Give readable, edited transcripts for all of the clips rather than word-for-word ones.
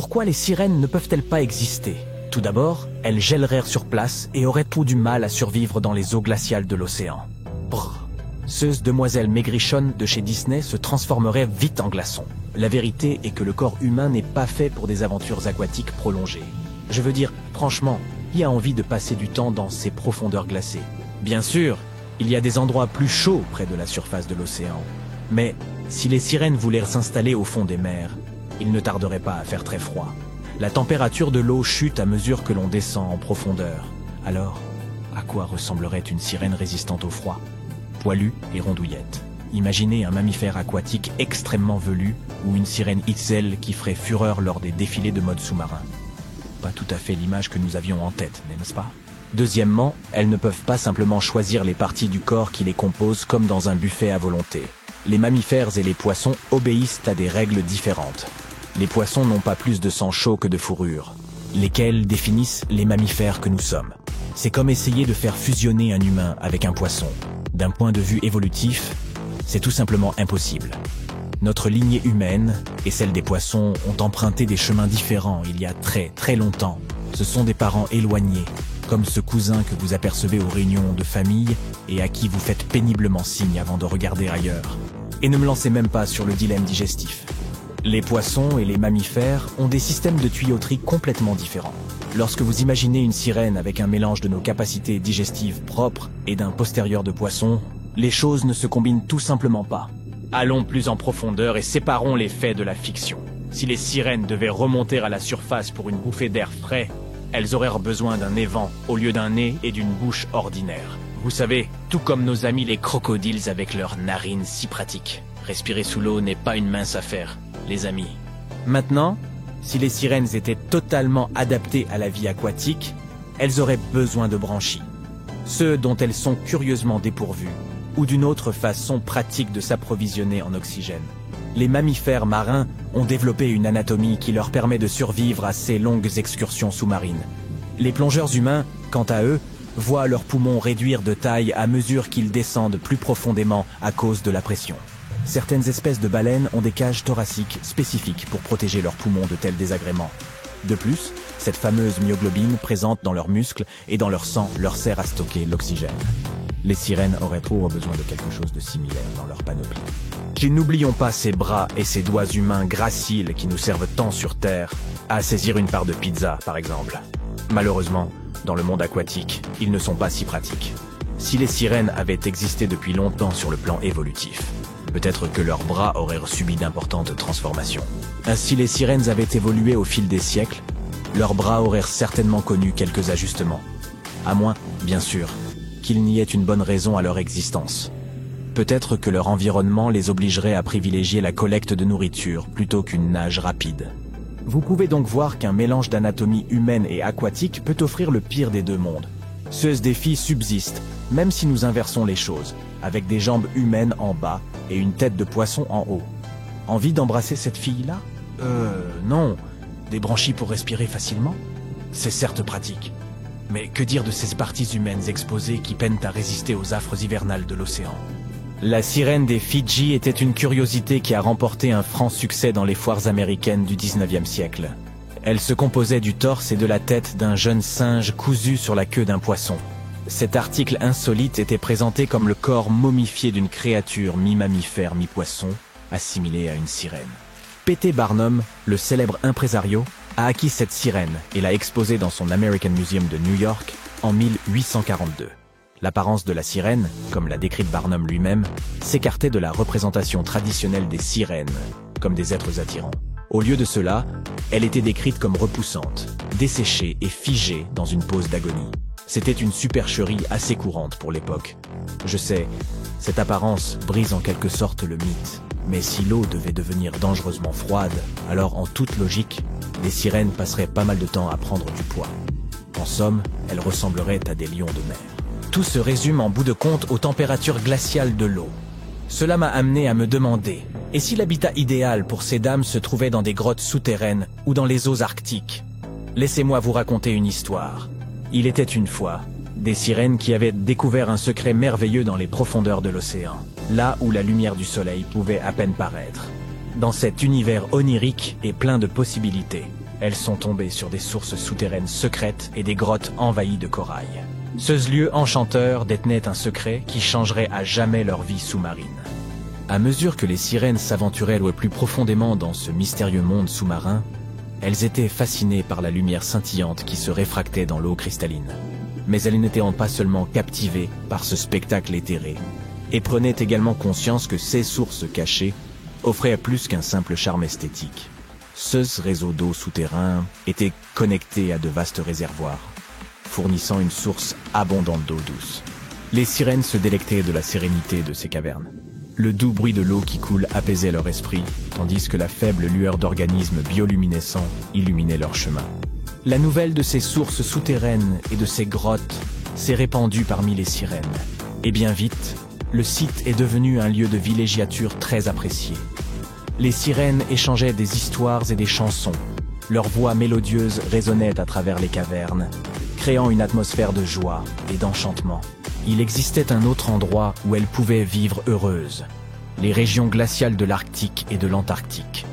Pourquoi les sirènes ne peuvent-elles pas exister? Tout d'abord, elles gèleraient sur place et auraient tout du mal à survivre dans les eaux glaciales de l'océan. Brrr. Ces demoiselles maigrichonnes de chez Disney se transformeraient vite en glaçons. La vérité est que le corps humain n'est pas fait pour des aventures aquatiques prolongées. Je veux dire, franchement, qui a envie de passer du temps dans ces profondeurs glacées? Bien sûr, il y a des endroits plus chauds près de la surface de l'océan. Mais si les sirènes voulaient s'installer au fond des mers, il ne tarderait pas à faire très froid. La température de l'eau chute à mesure que l'on descend en profondeur. Alors, à quoi ressemblerait une sirène résistante au froid? Poilue et rondouillette. Imaginez un mammifère aquatique extrêmement velu ou une sirène Itzel qui ferait fureur lors des défilés de mode sous-marin. Pas tout à fait l'image que nous avions en tête, n'est-ce pas? Deuxièmement, elles ne peuvent pas simplement choisir les parties du corps qui les composent comme dans un buffet à volonté. Les mammifères et les poissons obéissent à des règles différentes. Les poissons n'ont pas plus de sang chaud que de fourrure, lesquelles définissent les mammifères que nous sommes. C'est comme essayer de faire fusionner un humain avec un poisson. D'un point de vue évolutif, c'est tout simplement impossible. Notre lignée humaine et celle des poissons ont emprunté des chemins différents il y a très longtemps. Ce sont des parents éloignés, comme ce cousin que vous apercevez aux réunions de famille et à qui vous faites péniblement signe avant de regarder ailleurs. Et ne me lancez même pas sur le dilemme digestif. Les poissons et les mammifères ont des systèmes de tuyauterie complètement différents. Lorsque vous imaginez une sirène avec un mélange de nos capacités digestives propres et d'un postérieur de poisson, les choses ne se combinent tout simplement pas. Allons plus en profondeur et séparons les faits de la fiction. Si les sirènes devaient remonter à la surface pour une bouffée d'air frais, elles auraient besoin d'un évent au lieu d'un nez et d'une bouche ordinaire. Vous savez, tout comme nos amis les crocodiles avec leurs narines si pratiques. Respirer sous l'eau n'est pas une mince affaire, les amis. Maintenant, si les sirènes étaient totalement adaptées à la vie aquatique, elles auraient besoin de branchies, ceux dont elles sont curieusement dépourvues, ou d'une autre façon pratique de s'approvisionner en oxygène. Les mammifères marins ont développé une anatomie qui leur permet de survivre à ces longues excursions sous-marines. Les plongeurs humains, quant à eux, voient leurs poumons réduire de taille à mesure qu'ils descendent plus profondément à cause de la pression. Certaines espèces de baleines ont des cages thoraciques spécifiques pour protéger leurs poumons de tels désagréments. De plus, cette fameuse myoglobine présente dans leurs muscles et dans leur sang leur sert à stocker l'oxygène. Les sirènes auraient trop besoin de quelque chose de similaire dans leur panoplie. Et n'oublions pas ces bras et ces doigts humains graciles qui nous servent tant sur Terre à saisir une part de pizza, par exemple. Malheureusement, dans le monde aquatique, ils ne sont pas si pratiques. Si les sirènes avaient existé depuis longtemps sur le plan évolutif, peut-être que leurs bras auraient subi d'importantes transformations. Ainsi, les sirènes avaient évolué au fil des siècles, leurs bras auraient certainement connu quelques ajustements. À moins, bien sûr, qu'il n'y ait une bonne raison à leur existence. Peut-être que leur environnement les obligerait à privilégier la collecte de nourriture plutôt qu'une nage rapide. Vous pouvez donc voir qu'un mélange d'anatomie humaine et aquatique peut offrir le pire des deux mondes. Ce défi subsiste, même si nous inversons les choses, avec des jambes humaines en bas et une tête de poisson en haut. Envie d'embrasser cette fille-là? Non. Des branchies pour respirer facilement? C'est certes pratique. Mais que dire de ces parties humaines exposées qui peinent à résister aux affres hivernales de l'océan? La sirène des Fidji était une curiosité qui a remporté un franc succès dans les foires américaines du 19e siècle. Elle se composait du torse et de la tête d'un jeune singe cousu sur la queue d'un poisson. Cet article insolite était présenté comme le corps momifié d'une créature mi-mammifère, mi-poisson, assimilée à une sirène. P.T. Barnum, le célèbre impresario, a acquis cette sirène et l'a exposée dans son American Museum de New York en 1842. L'apparence de la sirène, comme l'a décrite Barnum lui-même, s'écartait de la représentation traditionnelle des sirènes, comme des êtres attirants. Au lieu de cela, elle était décrite comme repoussante, desséchée et figée dans une pose d'agonie. C'était une supercherie assez courante pour l'époque. Je sais, cette apparence brise en quelque sorte le mythe. Mais si l'eau devait devenir dangereusement froide, alors en toute logique, les sirènes passeraient pas mal de temps à prendre du poids. En somme, elles ressembleraient à des lions de mer. Tout se résume en bout de compte aux températures glaciales de l'eau. Cela m'a amené à me demander, et si l'habitat idéal pour ces dames se trouvait dans des grottes souterraines ou dans les eaux arctiques? Laissez-moi vous raconter une histoire. Il était une fois des sirènes qui avaient découvert un secret merveilleux dans les profondeurs de l'océan, là où la lumière du soleil pouvait à peine paraître. Dans cet univers onirique et plein de possibilités, elles sont tombées sur des sources souterraines secrètes et des grottes envahies de corail. Ce lieu enchanteur détenait un secret qui changerait à jamais leur vie sous-marine. À mesure que les sirènes s'aventuraient le plus profondément dans ce mystérieux monde sous-marin, elles étaient fascinées par la lumière scintillante qui se réfractait dans l'eau cristalline. Mais elles n'étaient pas seulement captivées par ce spectacle éthéré, et prenaient également conscience que ces sources cachées offraient plus qu'un simple charme esthétique. Ce réseau d'eau souterrain était connecté à de vastes réservoirs, fournissant une source abondante d'eau douce. Les sirènes se délectaient de la sérénité de ces cavernes. Le doux bruit de l'eau qui coule apaisait leur esprit, tandis que la faible lueur d'organismes bioluminescents illuminait leur chemin. La nouvelle de ces sources souterraines et de ces grottes s'est répandue parmi les sirènes. Et bien vite, le site est devenu un lieu de villégiature très apprécié. Les sirènes échangeaient des histoires et des chansons. Leurs voix mélodieuses résonnaient à travers les cavernes, créant une atmosphère de joie et d'enchantement. Il existait un autre endroit où elles pouvaient vivre heureuses, les régions glaciales de l'Arctique et de l'Antarctique,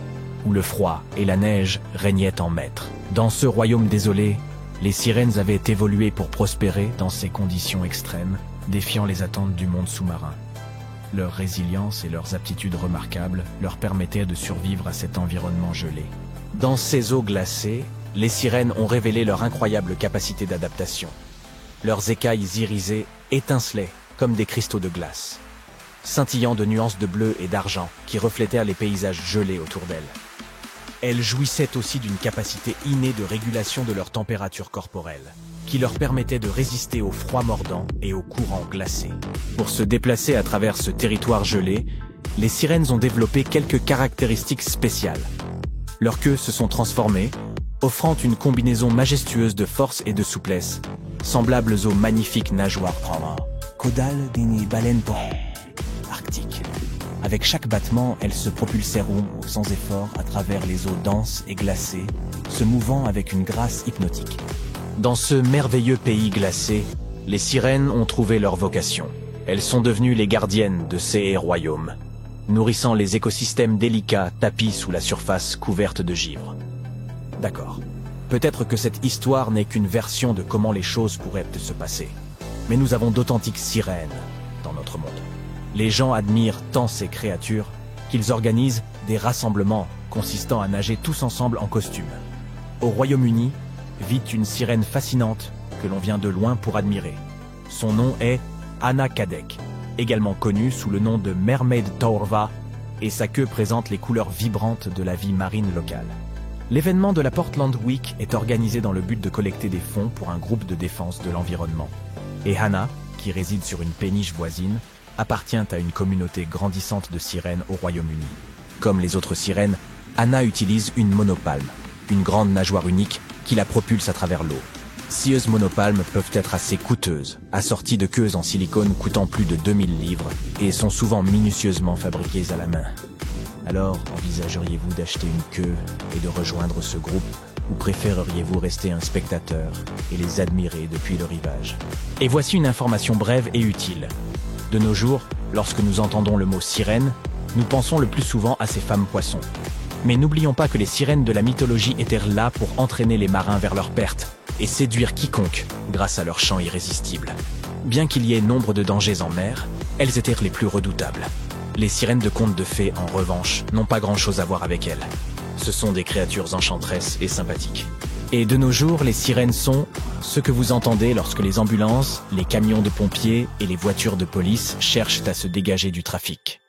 où le froid et la neige régnaient en maîtres. Dans ce royaume désolé, les sirènes avaient évolué pour prospérer dans ces conditions extrêmes, défiant les attentes du monde sous-marin. Leur résilience et leurs aptitudes remarquables leur permettaient de survivre à cet environnement gelé. Dans ces eaux glacées, les sirènes ont révélé leur incroyable capacité d'adaptation. Leurs écailles irisées étincelaient comme des cristaux de glace, scintillant de nuances de bleu et d'argent qui reflétèrent les paysages gelés autour d'elles. Elles jouissaient aussi d'une capacité innée de régulation de leur température corporelle, qui leur permettait de résister au froid mordant et aux courants glacés. Pour se déplacer à travers ce territoire gelé, les sirènes ont développé quelques caractéristiques spéciales. Leurs queues se sont transformées, offrant une combinaison majestueuse de force et de souplesse, semblables aux magnifiques nageoires caudales d'une baleine arctique. Avec chaque battement, elles se propulseront sans effort à travers les eaux denses et glacées, se mouvant avec une grâce hypnotique. Dans ce merveilleux pays glacé, les sirènes ont trouvé leur vocation. Elles sont devenues les gardiennes de ces royaumes, nourrissant les écosystèmes délicats tapis sous la surface couverte de givre. D'accord. Peut-être que cette histoire n'est qu'une version de comment les choses pourraient se passer. Mais nous avons d'authentiques sirènes dans notre monde. Les gens admirent tant ces créatures qu'ils organisent des rassemblements consistant à nager tous ensemble en costume. Au Royaume-Uni vit une sirène fascinante que l'on vient de loin pour admirer. Son nom est Anna Kadek, également connue sous le nom de Mermaid Taorva, et sa queue présente les couleurs vibrantes de la vie marine locale. L'événement de la Portland Week est organisé dans le but de collecter des fonds pour un groupe de défense de l'environnement. Et Hannah, qui réside sur une péniche voisine, appartient à une communauté grandissante de sirènes au Royaume-Uni. Comme les autres sirènes, Hannah utilise une monopalme, une grande nageoire unique qui la propulse à travers l'eau. Scieuses monopalmes peuvent être assez coûteuses, assorties de queues en silicone coûtant plus de 2000 livres et sont souvent minutieusement fabriquées à la main. Alors, envisageriez-vous d'acheter une queue et de rejoindre ce groupe, ou préféreriez-vous rester un spectateur et les admirer depuis le rivage? Et voici une information brève et utile. De nos jours, lorsque nous entendons le mot sirène, nous pensons le plus souvent à ces femmes poissons. Mais n'oublions pas que les sirènes de la mythologie étaient là pour entraîner les marins vers leur perte et séduire quiconque grâce à leur chant irrésistible. Bien qu'il y ait nombre de dangers en mer, elles étaient les plus redoutables. Les sirènes de contes de fées, en revanche, n'ont pas grand-chose à voir avec elles. Ce sont des créatures enchanteresses et sympathiques. Et de nos jours, les sirènes sont ce que vous entendez lorsque les ambulances, les camions de pompiers et les voitures de police cherchent à se dégager du trafic.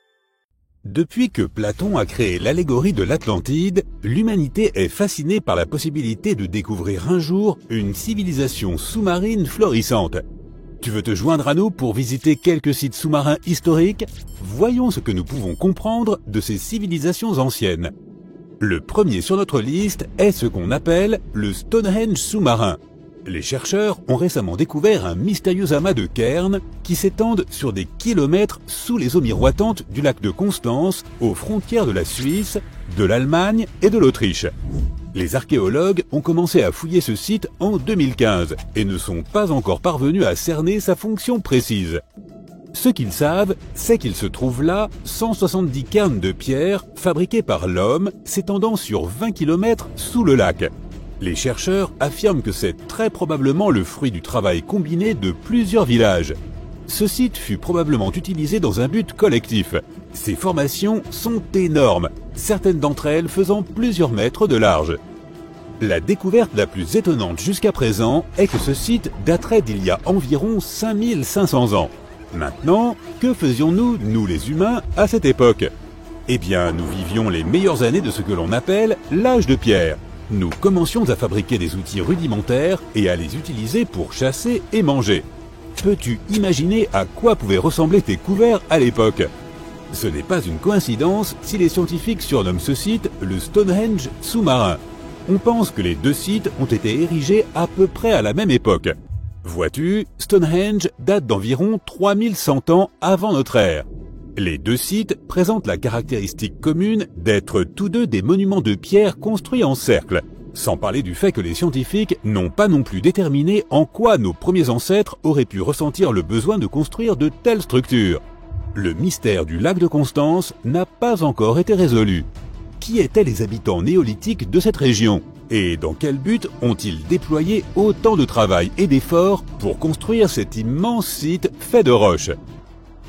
Depuis que Platon a créé l'allégorie de l'Atlantide, l'humanité est fascinée par la possibilité de découvrir un jour une civilisation sous-marine florissante. Tu veux te joindre à nous pour visiter quelques sites sous-marins historiques? Voyons ce que nous pouvons comprendre de ces civilisations anciennes. Le premier sur notre liste est ce qu'on appelle le Stonehenge sous-marin. Les chercheurs ont récemment découvert un mystérieux amas de cairns qui s'étendent sur des kilomètres sous les eaux miroitantes du lac de Constance, aux frontières de la Suisse, de l'Allemagne et de l'Autriche. Les archéologues ont commencé à fouiller ce site en 2015 et ne sont pas encore parvenus à cerner sa fonction précise. Ce qu'ils savent, c'est qu'il se trouve là 170 cairns de pierre fabriqués par l'homme s'étendant sur 20 km sous le lac. Les chercheurs affirment que c'est très probablement le fruit du travail combiné de plusieurs villages. Ce site fut probablement utilisé dans un but collectif. Ces formations sont énormes, certaines d'entre elles faisant plusieurs mètres de large. La découverte la plus étonnante jusqu'à présent est que ce site daterait d'il y a environ 5500 ans. Maintenant, que faisions-nous, nous les humains, à cette époque? Eh bien, nous vivions les meilleures années de ce que l'on appelle l'âge de pierre. Nous commencions à fabriquer des outils rudimentaires et à les utiliser pour chasser et manger. Peux-tu imaginer à quoi pouvaient ressembler tes couverts à l'époque? Ce n'est pas une coïncidence si les scientifiques surnomment ce site le Stonehenge sous-marin. On pense que les deux sites ont été érigés à peu près à la même époque. Vois-tu, Stonehenge date d'environ 3100 ans avant notre ère. Les deux sites présentent la caractéristique commune d'être tous deux des monuments de pierre construits en cercle. Sans parler du fait que les scientifiques n'ont pas non plus déterminé en quoi nos premiers ancêtres auraient pu ressentir le besoin de construire de telles structures. Le mystère du lac de Constance n'a pas encore été résolu. Qui étaient les habitants néolithiques de cette région? Et dans quel but ont-ils déployé autant de travail et d'efforts pour construire cet immense site fait de roches?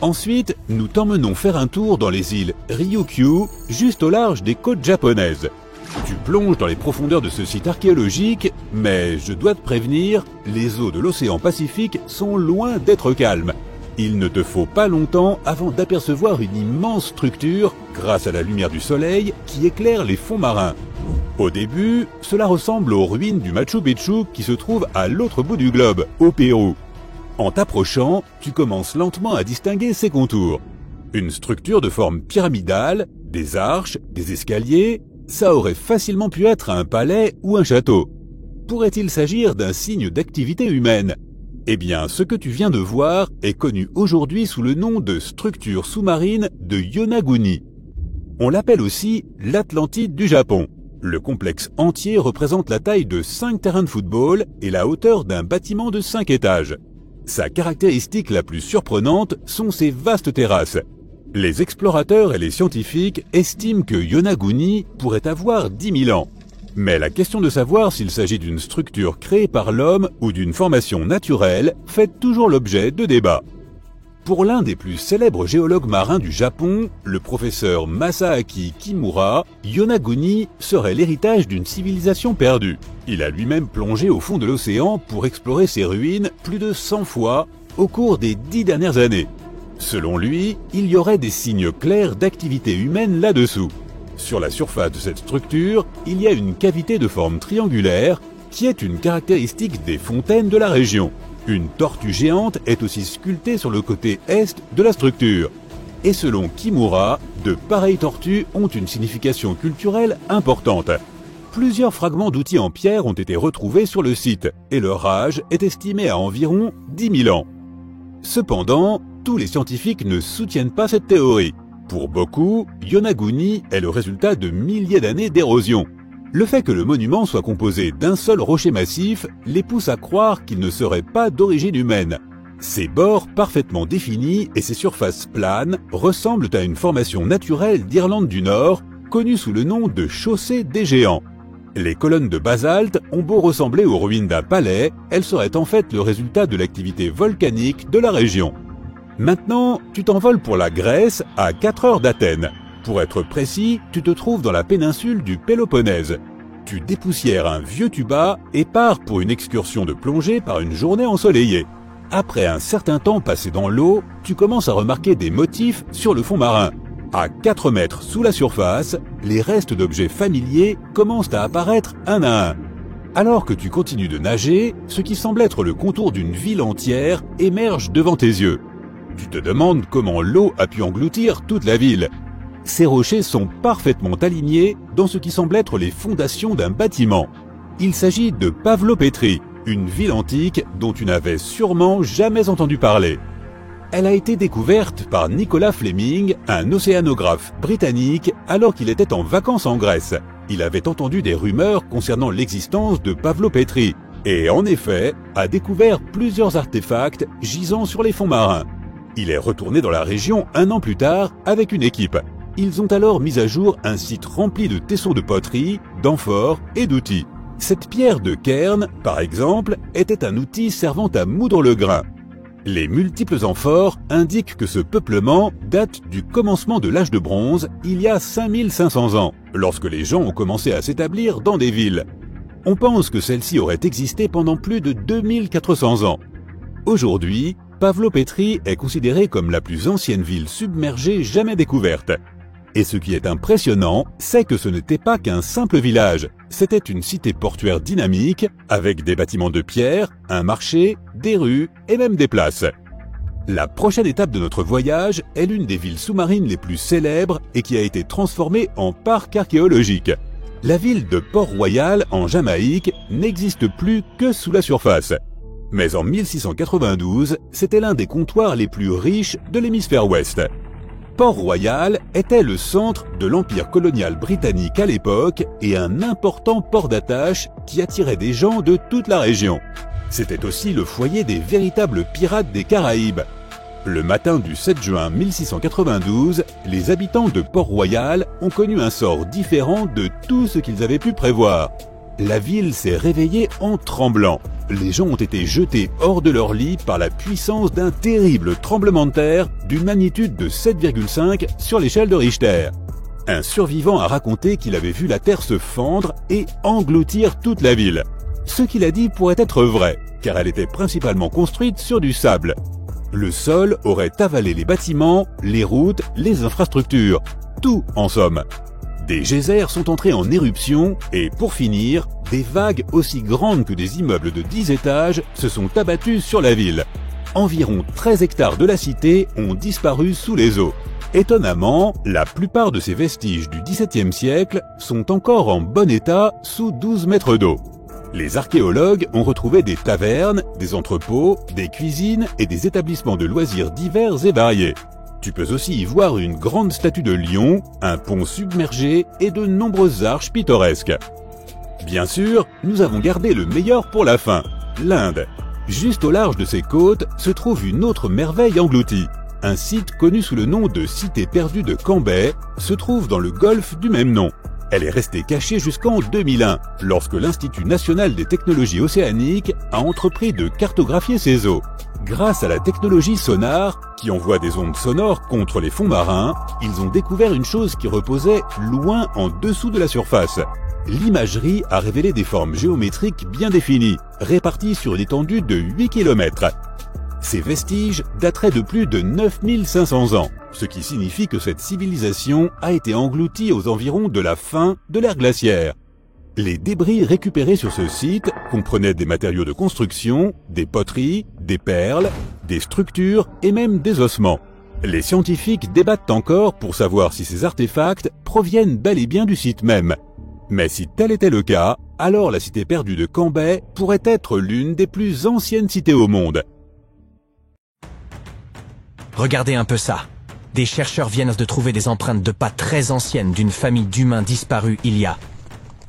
Ensuite, nous t'emmenons faire un tour dans les îles Ryukyu, juste au large des côtes japonaises. Tu plonges dans les profondeurs de ce site archéologique, mais je dois te prévenir, les eaux de l'océan Pacifique sont loin d'être calmes. Il ne te faut pas longtemps avant d'apercevoir une immense structure, grâce à la lumière du soleil, qui éclaire les fonds marins. Au début, cela ressemble aux ruines du Machu Picchu qui se trouve à l'autre bout du globe, au Pérou. En t'approchant, tu commences lentement à distinguer ses contours. Une structure de forme pyramidale, des arches, des escaliers, ça aurait facilement pu être un palais ou un château. Pourrait-il s'agir d'un signe d'activité humaine? Eh bien, ce que tu viens de voir est connu aujourd'hui sous le nom de structure sous-marine de Yonaguni. On l'appelle aussi l'Atlantide du Japon. Le complexe entier représente la taille de 5 terrains de football et la hauteur d'un bâtiment de 5 étages. Sa caractéristique la plus surprenante sont ses vastes terrasses. Les explorateurs et les scientifiques estiment que Yonaguni pourrait avoir 10 000 ans. Mais la question de savoir s'il s'agit d'une structure créée par l'homme ou d'une formation naturelle fait toujours l'objet de débats. Pour l'un des plus célèbres géologues marins du Japon, le professeur Masaaki Kimura, Yonaguni serait l'héritage d'une civilisation perdue. Il a lui-même plongé au fond de l'océan pour explorer ses ruines plus de 100 fois au cours des 10 dernières années. Selon lui, il y aurait des signes clairs d'activité humaine là-dessous. Sur la surface de cette structure, il y a une cavité de forme triangulaire qui est une caractéristique des fontaines de la région. Une tortue géante est aussi sculptée sur le côté est de la structure. Et selon Kimura, de pareilles tortues ont une signification culturelle importante. Plusieurs fragments d'outils en pierre ont été retrouvés sur le site et leur âge est estimé à environ 10 000 ans. Cependant, tous les scientifiques ne soutiennent pas cette théorie. Pour beaucoup, Yonaguni est le résultat de milliers d'années d'érosion. Le fait que le monument soit composé d'un seul rocher massif les pousse à croire qu'il ne serait pas d'origine humaine. Ses bords parfaitement définis et ses surfaces planes ressemblent à une formation naturelle d'Irlande du Nord, connue sous le nom de chaussée des géants. Les colonnes de basalte ont beau ressembler aux ruines d'un palais, elles seraient en fait le résultat de l'activité volcanique de la région. Maintenant, tu t'envoles pour la Grèce à 4 heures d'Athènes. Pour être précis, tu te trouves dans la péninsule du Péloponnèse. Tu dépoussières un vieux tuba et pars pour une excursion de plongée par une journée ensoleillée. Après un certain temps passé dans l'eau, tu commences à remarquer des motifs sur le fond marin. À 4 mètres sous la surface, les restes d'objets familiers commencent à apparaître un à un. Alors que tu continues de nager, ce qui semble être le contour d'une ville entière émerge devant tes yeux. Tu te demandes comment l'eau a pu engloutir toute la ville. Ces rochers sont parfaitement alignés dans ce qui semble être les fondations d'un bâtiment. Il s'agit de Pavlopétrie, une ville antique dont tu n'avais sûrement jamais entendu parler. Elle a été découverte par Nicolas Fleming, un océanographe britannique, alors qu'il était en vacances en Grèce. Il avait entendu des rumeurs concernant l'existence de Pavlopétrie et, en effet, a découvert plusieurs artefacts gisant sur les fonds marins. Il est retourné dans la région un an plus tard avec une équipe. Ils ont alors mis à jour un site rempli de tessons de poterie, d'amphores et d'outils. Cette pierre de cairn, par exemple, était un outil servant à moudre le grain. Les multiples amphores indiquent que ce peuplement date du commencement de l'âge de bronze, il y a 5500 ans, lorsque les gens ont commencé à s'établir dans des villes. On pense que celle-ci aurait existé pendant plus de 2400 ans. Aujourd'hui, Pavlopetri est considérée comme la plus ancienne ville submergée jamais découverte. Et ce qui est impressionnant, c'est que ce n'était pas qu'un simple village, c'était une cité portuaire dynamique, avec des bâtiments de pierre, un marché, des rues et même des places. La prochaine étape de notre voyage est l'une des villes sous-marines les plus célèbres et qui a été transformée en parc archéologique. La ville de Port-Royal, en Jamaïque, n'existe plus que sous la surface. Mais en 1692, c'était l'un des comptoirs les plus riches de l'hémisphère ouest. Port-Royal était le centre de l'empire colonial britannique à l'époque et un important port d'attache qui attirait des gens de toute la région. C'était aussi le foyer des véritables pirates des Caraïbes. Le matin du 7 juin 1692, les habitants de Port-Royal ont connu un sort différent de tout ce qu'ils avaient pu prévoir. La ville s'est réveillée en tremblant. Les gens ont été jetés hors de leur lit par la puissance d'un terrible tremblement de terre d'une magnitude de 7,5 sur l'échelle de Richter. Un survivant a raconté qu'il avait vu la terre se fendre et engloutir toute la ville. Ce qu'il a dit pourrait être vrai, car elle était principalement construite sur du sable. Le sol aurait avalé les bâtiments, les routes, les infrastructures, tout en somme. Des geysers sont entrés en éruption et, pour finir, des vagues aussi grandes que des immeubles de 10 étages se sont abattus sur la ville. Environ 13 hectares de la cité ont disparu sous les eaux. Étonnamment, la plupart de ces vestiges du XVIIe siècle sont encore en bon état sous 12 mètres d'eau. Les archéologues ont retrouvé des tavernes, des entrepôts, des cuisines et des établissements de loisirs divers et variés. Tu peux aussi y voir une grande statue de lion, un pont submergé et de nombreuses arches pittoresques. Bien sûr, nous avons gardé le meilleur pour la fin, l'Inde. Juste au large de ses côtes se trouve une autre merveille engloutie. Un site connu sous le nom de Cité perdue de Cambay se trouve dans le golfe du même nom. Elle est restée cachée jusqu'en 2001, lorsque l'Institut national des technologies océaniques a entrepris de cartographier ses eaux. Grâce à la technologie sonar, qui envoie des ondes sonores contre les fonds marins, ils ont découvert une chose qui reposait loin en dessous de la surface. L'imagerie a révélé des formes géométriques bien définies, réparties sur une étendue de 8 km. Ces vestiges dateraient de plus de 9500 ans, ce qui signifie que cette civilisation a été engloutie aux environs de la fin de l'ère glaciaire. Les débris récupérés sur ce site comprenaient des matériaux de construction, des poteries, des perles, des structures et même des ossements. Les scientifiques débattent encore pour savoir si ces artefacts proviennent bel et bien du site même. Mais si tel était le cas, alors la cité perdue de Cambay pourrait être l'une des plus anciennes cités au monde. Regardez un peu ça. Des chercheurs viennent de trouver des empreintes de pas très anciennes d'une famille d'humains disparus il y a,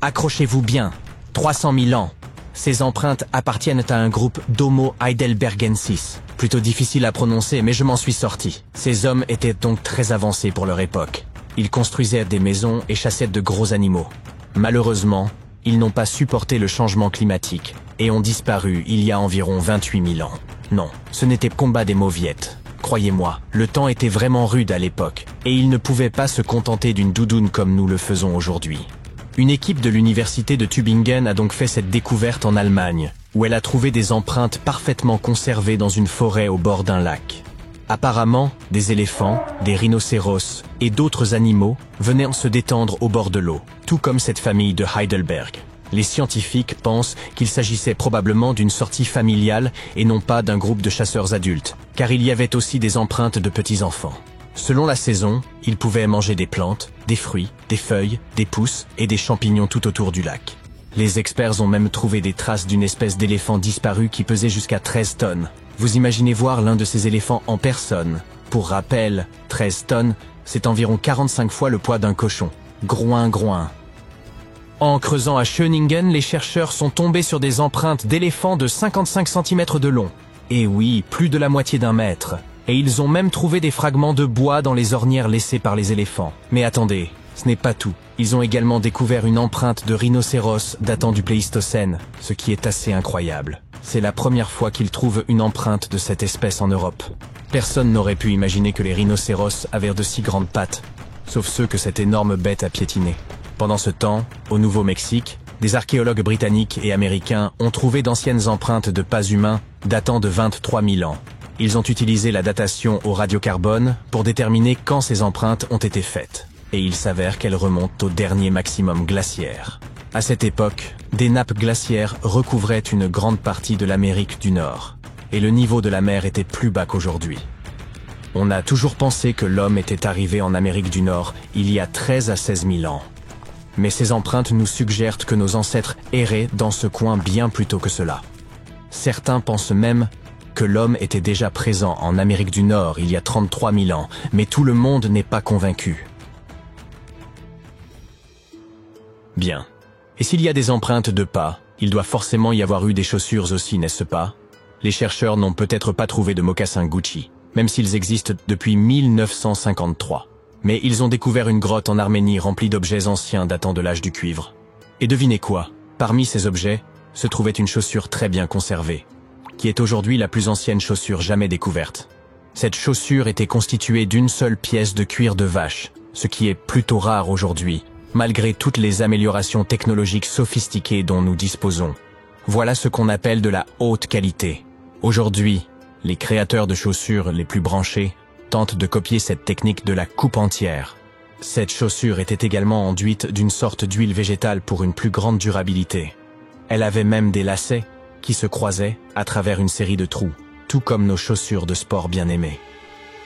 accrochez-vous bien, 300 000 ans. Ces empreintes appartiennent à un groupe d'Homo heidelbergensis. Plutôt difficile à prononcer, mais je m'en suis sorti. Ces hommes étaient donc très avancés pour leur époque. Ils construisaient des maisons et chassaient de gros animaux. Malheureusement, ils n'ont pas supporté le changement climatique et ont disparu il y a environ 28 000 ans. Non, ce n'était combat des mauviettes. Croyez-moi, le temps était vraiment rude à l'époque, et ils ne pouvaient pas se contenter d'une doudoune comme nous le faisons aujourd'hui. Une équipe de l'université de Tübingen a donc fait cette découverte en Allemagne, où elle a trouvé des empreintes parfaitement conservées dans une forêt au bord d'un lac. Apparemment, des éléphants, des rhinocéros et d'autres animaux venaient se détendre au bord de l'eau, tout comme cette famille de Heidelberg. Les scientifiques pensent qu'il s'agissait probablement d'une sortie familiale et non pas d'un groupe de chasseurs adultes, car il y avait aussi des empreintes de petits-enfants. Selon la saison, ils pouvaient manger des plantes, des fruits, des feuilles, des pousses et des champignons tout autour du lac. Les experts ont même trouvé des traces d'une espèce d'éléphant disparu qui pesait jusqu'à 13 tonnes. Vous imaginez voir l'un de ces éléphants en personne. Pour rappel, 13 tonnes, c'est environ 45 fois le poids d'un cochon. Groin, groin. En creusant à Schöningen, les chercheurs sont tombés sur des empreintes d'éléphants de 55 cm de long. Et oui, plus de la moitié d'un mètre. Et ils ont même trouvé des fragments de bois dans les ornières laissées par les éléphants. Mais attendez, Ce n'est pas tout. Ils ont également découvert une empreinte de rhinocéros datant du Pléistocène, ce qui est assez incroyable. C'est la première fois qu'ils trouvent une empreinte de cette espèce en Europe. Personne n'aurait pu imaginer que les rhinocéros avaient de si grandes pattes, sauf ceux que cette énorme bête a piétinés. Pendant ce temps, au Nouveau-Mexique, des archéologues britanniques et américains ont trouvé d'anciennes empreintes de pas humains datant de 23 000 ans. Ils ont utilisé la datation au radiocarbone pour déterminer quand ces empreintes ont été faites. Et il s'avère qu'elles remontent au dernier maximum glaciaire. À cette époque, des nappes glaciaires recouvraient une grande partie de l'Amérique du Nord, et le niveau de la mer était plus bas qu'aujourd'hui. On a toujours pensé que l'homme était arrivé en Amérique du Nord il y a 13 à 16 000 ans. Mais ces empreintes nous suggèrent que nos ancêtres erraient dans ce coin bien plus tôt que cela. Certains pensent même que l'homme était déjà présent en Amérique du Nord il y a 33 000 ans, mais tout le monde n'est pas convaincu. Bien. Et s'il y a des empreintes de pas, il doit forcément y avoir eu des chaussures aussi, n'est-ce pas? Les chercheurs n'ont peut-être pas trouvé de mocassins Gucci, même s'ils existent depuis 1953. Mais ils ont découvert une grotte en Arménie remplie d'objets anciens datant de l'âge du cuivre. Et devinez quoi? Parmi ces objets, se trouvait une chaussure très bien conservée, qui est aujourd'hui la plus ancienne chaussure jamais découverte. Cette chaussure était constituée d'une seule pièce de cuir de vache, ce qui est plutôt rare aujourd'hui, malgré toutes les améliorations technologiques sophistiquées dont nous disposons. Voilà ce qu'on appelle de la haute qualité. Aujourd'hui, les créateurs de chaussures les plus branchés tentent de copier cette technique de la coupe entière. Cette chaussure était également enduite d'une sorte d'huile végétale pour une plus grande durabilité. Elle avait même des lacets qui se croisaient à travers une série de trous, tout comme nos chaussures de sport bien-aimées.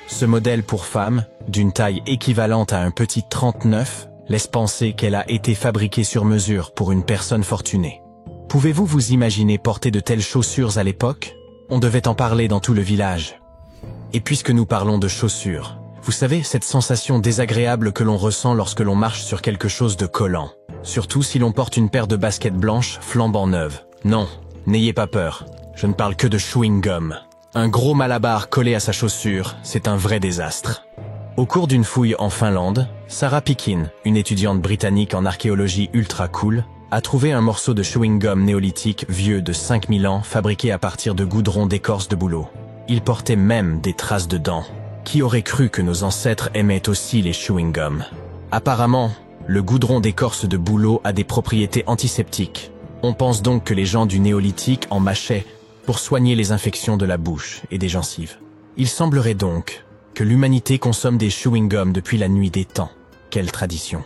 Ce modèle pour femme, d'une taille équivalente à un petit 39, laisse penser qu'elle a été fabriquée sur mesure pour une personne fortunée. Pouvez-vous vous imaginer porter de telles chaussures à l'époque? On devait en parler dans tout le village. Et puisque nous parlons de chaussures, vous savez, cette sensation désagréable que l'on ressent lorsque l'on marche sur quelque chose de collant. Surtout si l'on porte une paire de baskets blanches flambant neuves. Non, n'ayez pas peur, je ne parle que de chewing-gum. Un gros malabar collé à sa chaussure, c'est un vrai désastre. Au cours d'une fouille en Finlande, Sarah Pikin, une étudiante britannique en archéologie ultra cool, a trouvé un morceau de chewing-gum néolithique vieux de 5000 ans fabriqué à partir de goudron d'écorce de bouleau. Il portait même des traces de dents. Qui aurait cru que nos ancêtres aimaient aussi les chewing-gums? Apparemment, le goudron d'écorce de bouleau a des propriétés antiseptiques. On pense donc que les gens du néolithique en mâchaient pour soigner les infections de la bouche et des gencives. Il semblerait donc que l'humanité consomme des chewing-gums depuis la nuit des temps. Quelle tradition!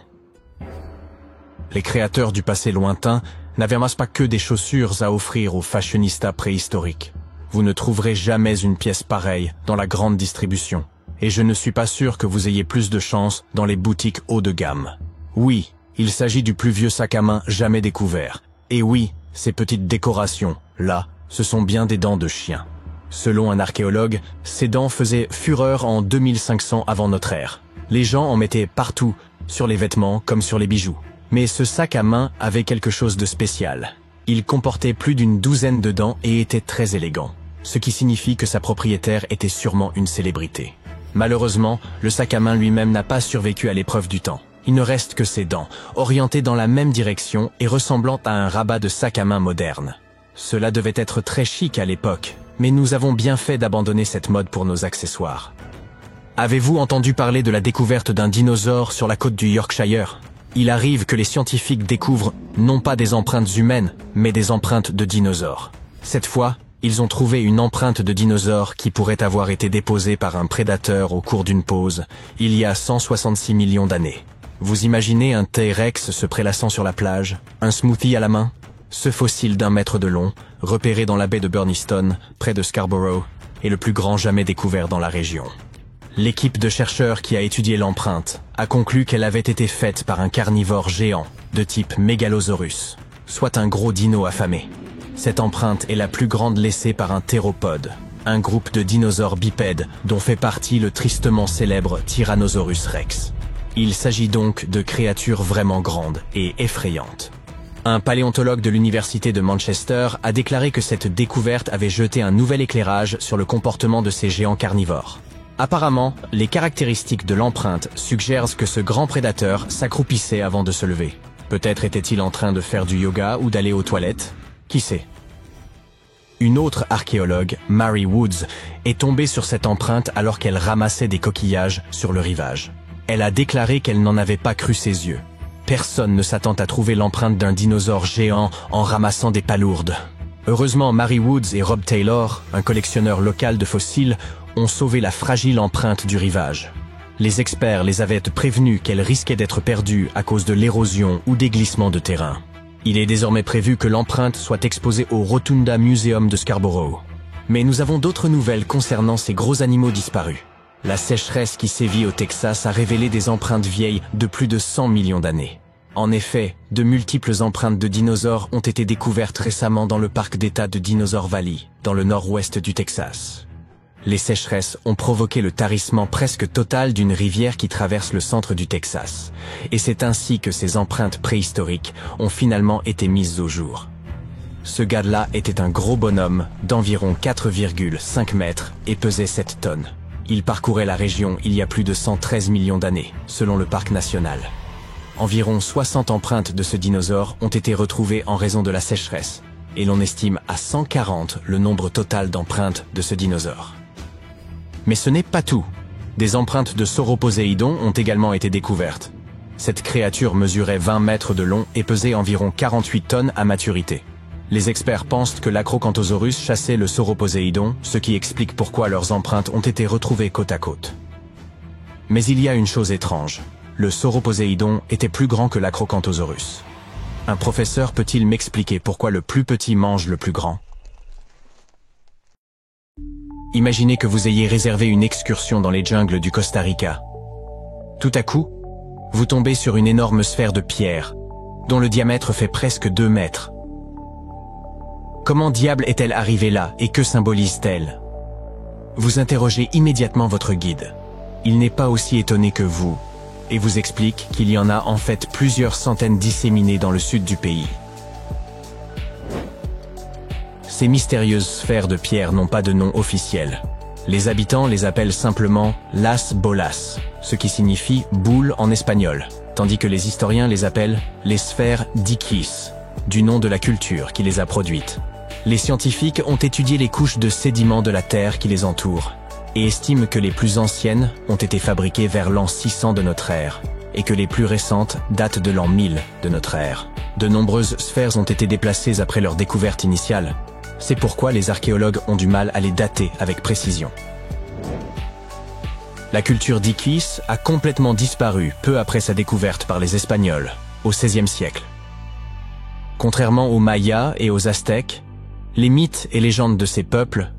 Les créateurs du passé lointain n'avaient pas que des chaussures à offrir aux fashionistas préhistoriques. Vous ne trouverez jamais une pièce pareille dans la grande distribution. Et je ne suis pas sûr que vous ayez plus de chance dans les boutiques haut de gamme. Oui, il s'agit du plus vieux sac à main jamais découvert. Et oui, ces petites décorations, là, ce sont bien des dents de chien. Selon un archéologue, ces dents faisaient fureur en 2500 avant notre ère. Les gens en mettaient partout, sur les vêtements comme sur les bijoux. Mais ce sac à main avait quelque chose de spécial. Il comportait plus d'une douzaine de dents et était très élégant, ce qui signifie que sa propriétaire était sûrement une célébrité. Malheureusement, le sac à main lui-même n'a pas survécu à l'épreuve du temps. Il ne reste que ses dents, orientées dans la même direction et ressemblant à un rabat de sac à main moderne. Cela devait être très chic à l'époque, mais nous avons bien fait d'abandonner cette mode pour nos accessoires. Avez-vous entendu parler de la découverte d'un dinosaure sur la côte du Yorkshire? Il arrive que les scientifiques découvrent non pas des empreintes humaines, mais des empreintes de dinosaures. Cette fois, ils ont trouvé une empreinte de dinosaure qui pourrait avoir été déposée par un prédateur au cours d'une pause, il y a 166 millions d'années. Vous imaginez un T-Rex se prélassant sur la plage, un smoothie à la main? Ce fossile d'1 mètre de long, repéré dans la baie de Burniston, près de Scarborough, est le plus grand jamais découvert dans la région. L'équipe de chercheurs qui a étudié l'empreinte a conclu qu'elle avait été faite par un carnivore géant de type Megalosaurus, soit un gros dino affamé. Cette empreinte est la plus grande laissée par un théropode, un groupe de dinosaures bipèdes dont fait partie le tristement célèbre Tyrannosaurus rex. Il s'agit donc de créatures vraiment grandes et effrayantes. Un paléontologue de l'université de Manchester a déclaré que cette découverte avait jeté un nouvel éclairage sur le comportement de ces géants carnivores. Apparemment, les caractéristiques de l'empreinte suggèrent que ce grand prédateur s'accroupissait avant de se lever. Peut-être était-il en train de faire du yoga ou d'aller aux toilettes. Qui sait? Une autre archéologue, Mary Woods, est tombée sur cette empreinte alors qu'elle ramassait des coquillages sur le rivage. Elle a déclaré qu'elle n'en avait pas cru ses yeux. Personne ne s'attend à trouver l'empreinte d'un dinosaure géant en ramassant des palourdes. Heureusement, Mary Woods et Rob Taylor, un collectionneur local de fossiles, ont sauvé la fragile empreinte du rivage. Les experts les avaient prévenus qu'elle risquait d'être perdue à cause de l'érosion ou des glissements de terrain. Il est désormais prévu que l'empreinte soit exposée au Rotunda Museum de Scarborough. Mais nous avons d'autres nouvelles concernant ces gros animaux disparus. La sécheresse qui sévit au Texas a révélé des empreintes vieilles de plus de 100 millions d'années. En effet, de multiples empreintes de dinosaures ont été découvertes récemment dans le parc d'État de Dinosaur Valley, dans le nord-ouest du Texas. Les sécheresses ont provoqué le tarissement presque total d'une rivière qui traverse le centre du Texas, et c'est ainsi que ces empreintes préhistoriques ont finalement été mises au jour. Ce gars-là était un gros bonhomme d'environ 4,5 mètres et pesait 7 tonnes. Il parcourait la région il y a plus de 113 millions d'années, selon le parc national. Environ 60 empreintes de ce dinosaure ont été retrouvées en raison de la sécheresse, et l'on estime à 140 le nombre total d'empreintes de ce dinosaure. Mais ce n'est pas tout. Des empreintes de Sauroposéidon ont également été découvertes. Cette créature mesurait 20 mètres de long et pesait environ 48 tonnes à maturité. Les experts pensent que l'Acrocanthosaurus chassait le Sauroposéidon, ce qui explique pourquoi leurs empreintes ont été retrouvées côte à côte. Mais il y a une chose étrange. Le Sauroposéidon était plus grand que l'Acrocanthosaurus. Un professeur peut-il m'expliquer pourquoi le plus petit mange le plus grand? Imaginez que vous ayez réservé une excursion dans les jungles du Costa Rica. Tout à coup, vous tombez sur une énorme sphère de pierre, dont le diamètre fait presque 2 mètres. Comment diable est-elle arrivée là et que symbolise-t-elle? Vous interrogez immédiatement votre guide. Il n'est pas aussi étonné que vous, et vous explique qu'il y en a en fait plusieurs centaines disséminées dans le sud du pays. Ces mystérieuses sphères de pierre n'ont pas de nom officiel. Les habitants les appellent simplement Las Bolas, ce qui signifie boule en espagnol, tandis que les historiens les appellent les sphères d'Iquiz, du nom de la culture qui les a produites. Les scientifiques ont étudié les couches de sédiments de la Terre qui les entourent et estiment que les plus anciennes ont été fabriquées vers l'an 600 de notre ère et que les plus récentes datent de l'an 1000 de notre ère. De nombreuses sphères ont été déplacées après leur découverte initiale. C'est pourquoi les archéologues ont du mal à les dater avec précision. La culture d'Iquiz a complètement disparu peu après sa découverte par les Espagnols, au XVIe siècle. Contrairement aux Mayas et aux Aztèques, les mythes et légendes de ces peuples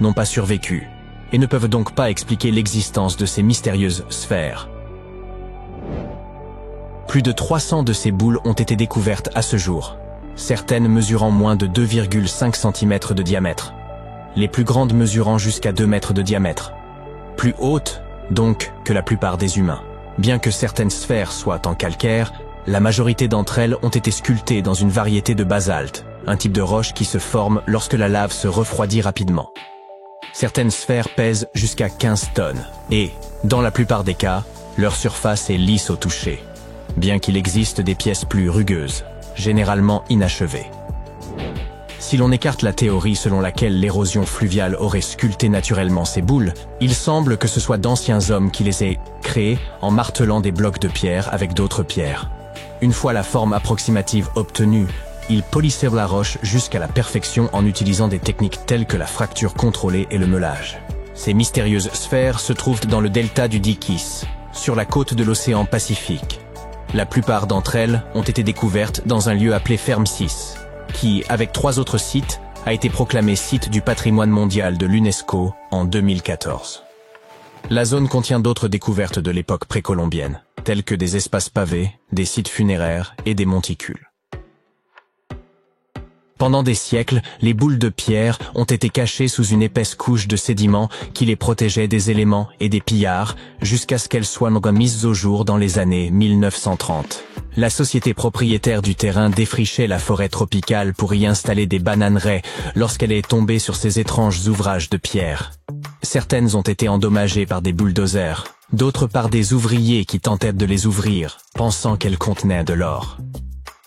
n'ont pas survécu et ne peuvent donc pas expliquer l'existence de ces mystérieuses sphères. Plus de 300 de ces boules ont été découvertes à ce jour, certaines mesurant moins de 2,5 cm de diamètre, les plus grandes mesurant jusqu'à 2 mètres de diamètre, plus hautes donc que la plupart des humains. Bien que certaines sphères soient en calcaire, la majorité d'entre elles ont été sculptées dans une variété de basalte, un type de roche qui se forme lorsque la lave se refroidit rapidement. Certaines sphères pèsent jusqu'à 15 tonnes et, dans la plupart des cas, leur surface est lisse au toucher, bien qu'il existe des pièces plus rugueuses, généralement inachevées. Si l'on écarte la théorie selon laquelle l'érosion fluviale aurait sculpté naturellement ces boules, il semble que ce soit d'anciens hommes qui les aient créées en martelant des blocs de pierre avec d'autres pierres. Une fois la forme approximative obtenue, ils polissaient la roche jusqu'à la perfection en utilisant des techniques telles que la fracture contrôlée et le meulage. Ces mystérieuses sphères se trouvent dans le delta du Dikis, sur la côte de l'océan Pacifique. La plupart d'entre elles ont été découvertes dans un lieu appelé Ferme 6, qui, avec 3 autres sites, a été proclamé site du patrimoine mondial de l'UNESCO en 2014. La zone contient d'autres découvertes de l'époque précolombienne, telles que des espaces pavés, des sites funéraires et des monticules. Pendant des siècles, les boules de pierre ont été cachées sous une épaisse couche de sédiments qui les protégeait des éléments et des pillards jusqu'à ce qu'elles soient mises au jour dans les années 1930. La société propriétaire du terrain défrichait la forêt tropicale pour y installer des bananeraies lorsqu'elle est tombée sur ces étranges ouvrages de pierre. Certaines ont été endommagées par des bulldozers, d'autres par des ouvriers qui tentaient de les ouvrir, pensant qu'elles contenaient de l'or.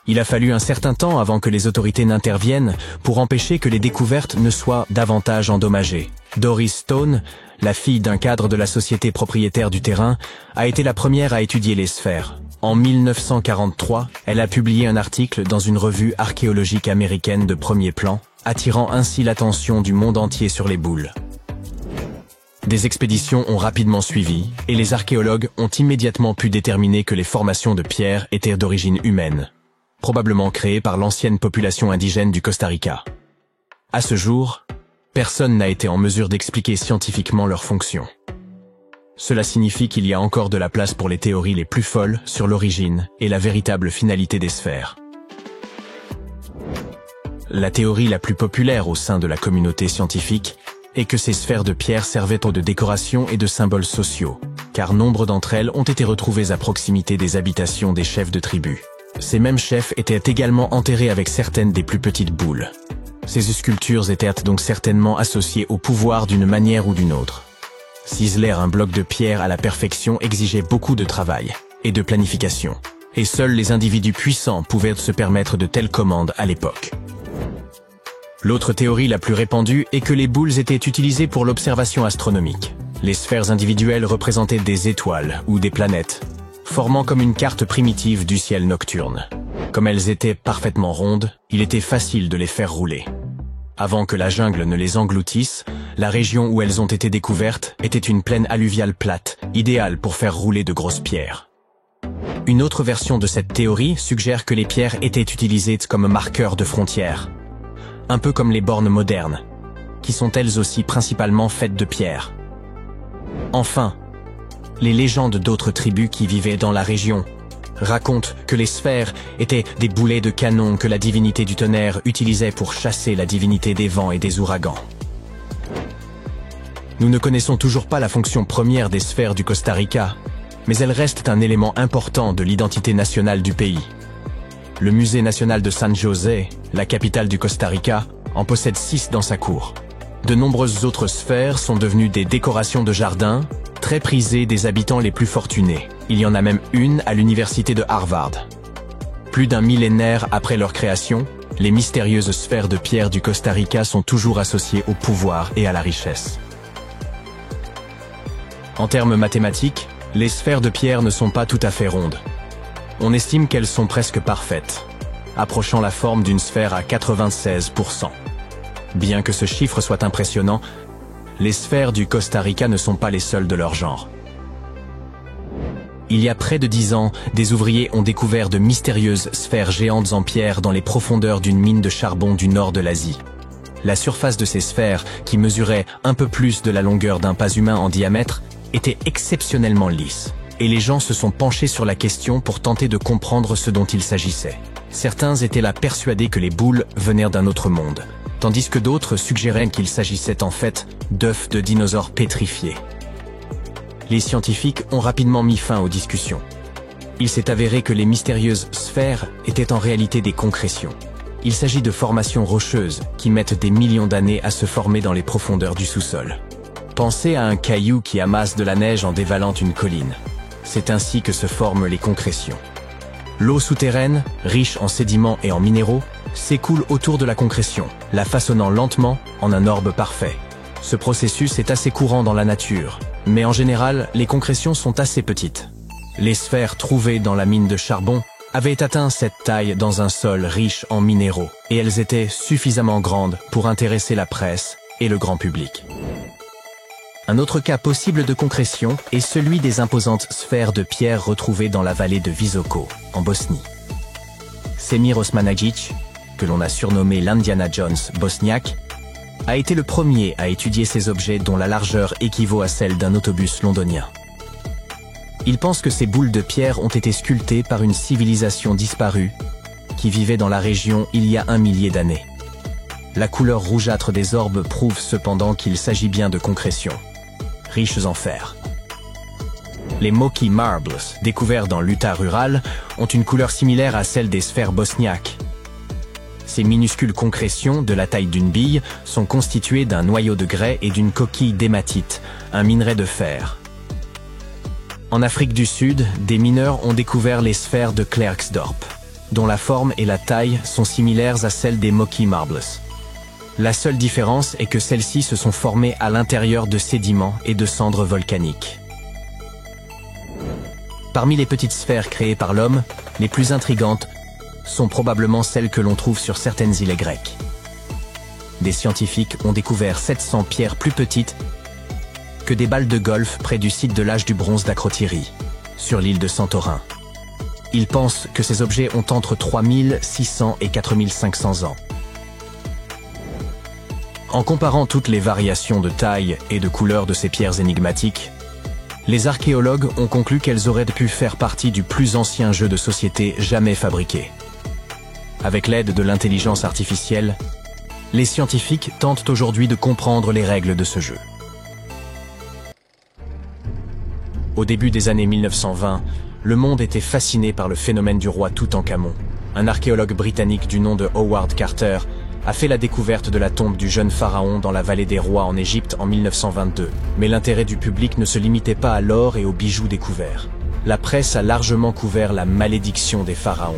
Il a fallu un certain temps avant que les autorités n'interviennent pour empêcher que les découvertes ne soient davantage endommagées. Doris Stone, la fille d'un cadre de la société propriétaire du terrain, a été la première à étudier les sphères. En 1943, elle a publié un article dans une revue archéologique américaine de premier plan, attirant ainsi l'attention du monde entier sur les boules. Des expéditions ont rapidement suivi, et les archéologues ont immédiatement pu déterminer que les formations de pierre étaient d'origine humaine, probablement créées par l'ancienne population indigène du Costa Rica. À ce jour, personne n'a été en mesure d'expliquer scientifiquement leur fonction. Cela signifie qu'il y a encore de la place pour les théories les plus folles sur l'origine et la véritable finalité des sphères. La théorie la plus populaire au sein de la communauté scientifique est que ces sphères de pierre servaient de décoration et de symboles sociaux, car nombre d'entre elles ont été retrouvées à proximité des habitations des chefs de tribu. Ces mêmes chefs étaient également enterrés avec certaines des plus petites boules. Ces sculptures étaient donc certainement associées au pouvoir d'une manière ou d'une autre. Ciseler un bloc de pierre à la perfection exigeait beaucoup de travail et de planification, et seuls les individus puissants pouvaient se permettre de telles commandes à l'époque. L'autre théorie la plus répandue est que les boules étaient utilisées pour l'observation astronomique. Les sphères individuelles représentaient des étoiles ou des planètes, formant comme une carte primitive du ciel nocturne. Comme elles étaient parfaitement rondes, il était facile de les faire rouler. Avant que la jungle ne les engloutisse, la région où elles ont été découvertes était une plaine alluviale plate, idéale pour faire rouler de grosses pierres. Une autre version de cette théorie suggère que les pierres étaient utilisées comme marqueurs de frontières, un peu comme les bornes modernes, qui sont elles aussi principalement faites de pierre. Enfin, les légendes d'autres tribus qui vivaient dans la région racontent que les sphères étaient des boulets de canon que la divinité du tonnerre utilisait pour chasser la divinité des vents et des ouragans. Nous ne connaissons toujours pas la fonction première des sphères du Costa Rica, mais elles restent un élément important de l'identité nationale du pays. Le musée national de San José, la capitale du Costa Rica, en possède 6 dans sa cour. De nombreuses autres sphères sont devenues des décorations de jardin, très prisées des habitants les plus fortunés. Il y en a même une à l'université de Harvard. Plus d'un millénaire après leur création, les mystérieuses sphères de pierre du Costa Rica sont toujours associées au pouvoir et à la richesse. En termes mathématiques, les sphères de pierre ne sont pas tout à fait rondes. On estime qu'elles sont presque parfaites, approchant la forme d'une sphère à 96%. Bien que ce chiffre soit impressionnant, les sphères du Costa Rica ne sont pas les seules de leur genre. Il y a près de 10 ans, des ouvriers ont découvert de mystérieuses sphères géantes en pierre dans les profondeurs d'une mine de charbon du nord de l'Asie. La surface de ces sphères, qui mesurait un peu plus de la longueur d'un pas humain en diamètre, était exceptionnellement lisse. Et les gens se sont penchés sur la question pour tenter de comprendre ce dont il s'agissait. Certains étaient là persuadés que les boules venaient d'un autre monde, tandis que d'autres suggéraient qu'il s'agissait en fait d'œufs de dinosaures pétrifiés. Les scientifiques ont rapidement mis fin aux discussions. Il s'est avéré que les mystérieuses sphères étaient en réalité des concrétions. Il s'agit de formations rocheuses qui mettent des millions d'années à se former dans les profondeurs du sous-sol. Pensez à un caillou qui amasse de la neige en dévalant une colline. C'est ainsi que se forment les concrétions. L'eau souterraine, riche en sédiments et en minéraux, s'écoule autour de la concrétion, la façonnant lentement en un orbe parfait. Ce processus est assez courant dans la nature, mais en général, les concrétions sont assez petites. Les sphères trouvées dans la mine de charbon avaient atteint cette taille dans un sol riche en minéraux, et elles étaient suffisamment grandes pour intéresser la presse et le grand public. Un autre cas possible de concrétion est celui des imposantes sphères de pierre retrouvées dans la vallée de Visoko, en Bosnie. Semir Osmanagić, que l'on a surnommé l'Indiana Jones bosniaque, a été le premier à étudier ces objets dont la largeur équivaut à celle d'un autobus londonien. Il pense que ces boules de pierre ont été sculptées par une civilisation disparue qui vivait dans la région il y a 1 millier d'années. La couleur rougeâtre des orbes prouve cependant qu'il s'agit bien de concrétions, riches en fer. Les Moki Marbles, découverts dans l'Utah rural, ont une couleur similaire à celle des sphères bosniaques. Ces minuscules concrétions, de la taille d'une bille, sont constituées d'un noyau de grès et d'une coquille d'hématite, un minerai de fer. En Afrique du Sud, des mineurs ont découvert les sphères de Klerksdorp, dont la forme et la taille sont similaires à celles des Moki Marbles. La seule différence est que celles-ci se sont formées à l'intérieur de sédiments et de cendres volcaniques. Parmi les petites sphères créées par l'homme, les plus intrigantes sont probablement celles que l'on trouve sur certaines îles grecques. Des scientifiques ont découvert 700 pierres plus petites que des balles de golf près du site de l'âge du bronze d'Acrotiri, sur l'île de Santorin. Ils pensent que ces objets ont entre 3600 et 4500 ans. En comparant toutes les variations de taille et de couleur de ces pierres énigmatiques, les archéologues ont conclu qu'elles auraient pu faire partie du plus ancien jeu de société jamais fabriqué. Avec l'aide de l'intelligence artificielle, les scientifiques tentent aujourd'hui de comprendre les règles de ce jeu. Au début des années 1920, le monde était fasciné par le phénomène du roi Toutankhamon. Un archéologue britannique du nom de Howard Carter a fait la découverte de la tombe du jeune pharaon dans la vallée des rois en Égypte en 1922. Mais l'intérêt du public ne se limitait pas à l'or et aux bijoux découverts. La presse a largement couvert la malédiction des pharaons.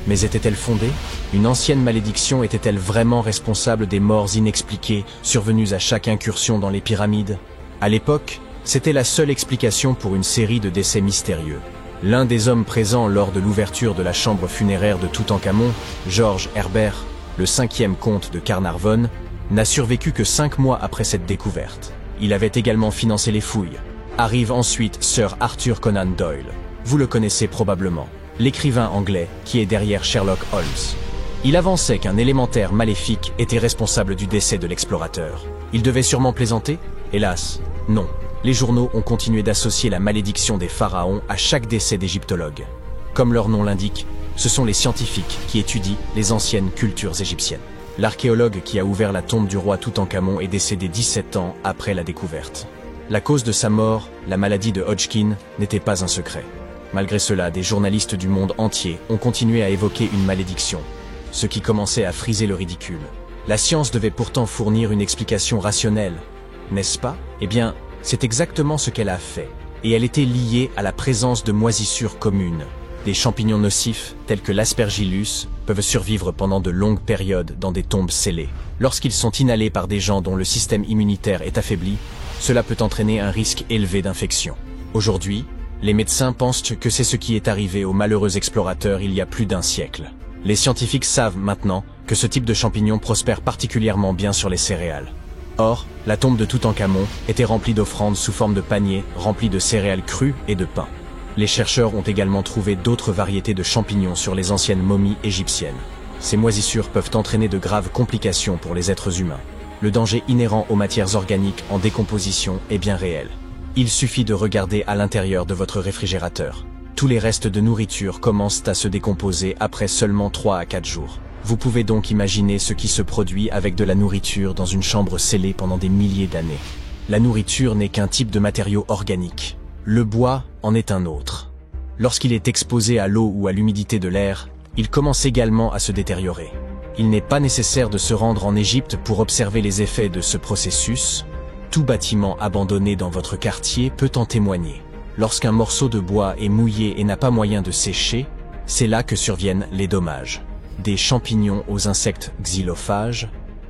Mais était-elle fondée? Une ancienne malédiction était-elle vraiment responsable des morts inexpliquées survenues à chaque incursion dans les pyramides? À l'époque, c'était la seule explication pour une série de décès mystérieux. L'un des hommes présents lors de l'ouverture de la chambre funéraire de Toutankhamon, George Herbert, le 5e comte de Carnarvon, n'a survécu que 5 mois après cette découverte. Il avait également financé les fouilles. Arrive ensuite Sir Arthur Conan Doyle. Vous le connaissez probablement, l'écrivain anglais qui est derrière Sherlock Holmes. Il avançait qu'un élémentaire maléfique était responsable du décès de l'explorateur. Il devait sûrement plaisanter? Hélas, non. Les journaux ont continué d'associer la malédiction des pharaons à chaque décès d'égyptologues. Comme leur nom l'indique, ce sont les scientifiques qui étudient les anciennes cultures égyptiennes. L'archéologue qui a ouvert la tombe du roi Toutankhamon est décédé 17 ans après la découverte. La cause de sa mort, la maladie de Hodgkin, n'était pas un secret. Malgré cela, des journalistes du monde entier ont continué à évoquer une malédiction, ce qui commençait à friser le ridicule. La science devait pourtant fournir une explication rationnelle, n'est-ce pas? Eh bien, c'est exactement ce qu'elle a fait, et elle était liée à la présence de moisissures communes. Des champignons nocifs, tels que l'aspergillus, peuvent survivre pendant de longues périodes dans des tombes scellées. Lorsqu'ils sont inhalés par des gens dont le système immunitaire est affaibli, cela peut entraîner un risque élevé d'infection. Aujourd'hui, les médecins pensent que c'est ce qui est arrivé aux malheureux explorateurs il y a plus d'un siècle. Les scientifiques savent maintenant que ce type de champignon prospère particulièrement bien sur les céréales. Or, la tombe de Toutankhamon était remplie d'offrandes sous forme de paniers remplis de céréales crues et de pain. Les chercheurs ont également trouvé d'autres variétés de champignons sur les anciennes momies égyptiennes. Ces moisissures peuvent entraîner de graves complications pour les êtres humains. Le danger inhérent aux matières organiques en décomposition est bien réel. Il suffit de regarder à l'intérieur de votre réfrigérateur. Tous les restes de nourriture commencent à se décomposer après seulement 3 à 4 jours. Vous pouvez donc imaginer ce qui se produit avec de la nourriture dans une chambre scellée pendant des milliers d'années. La nourriture n'est qu'un type de matériau organique. Le bois en est un autre. Lorsqu'il est exposé à l'eau ou à l'humidité de l'air, il commence également à se détériorer. Il n'est pas nécessaire de se rendre en Égypte pour observer les effets de ce processus. Tout bâtiment abandonné dans votre quartier peut en témoigner. Lorsqu'un morceau de bois est mouillé et n'a pas moyen de sécher, c'est là que surviennent les dommages. Des champignons aux insectes xylophages,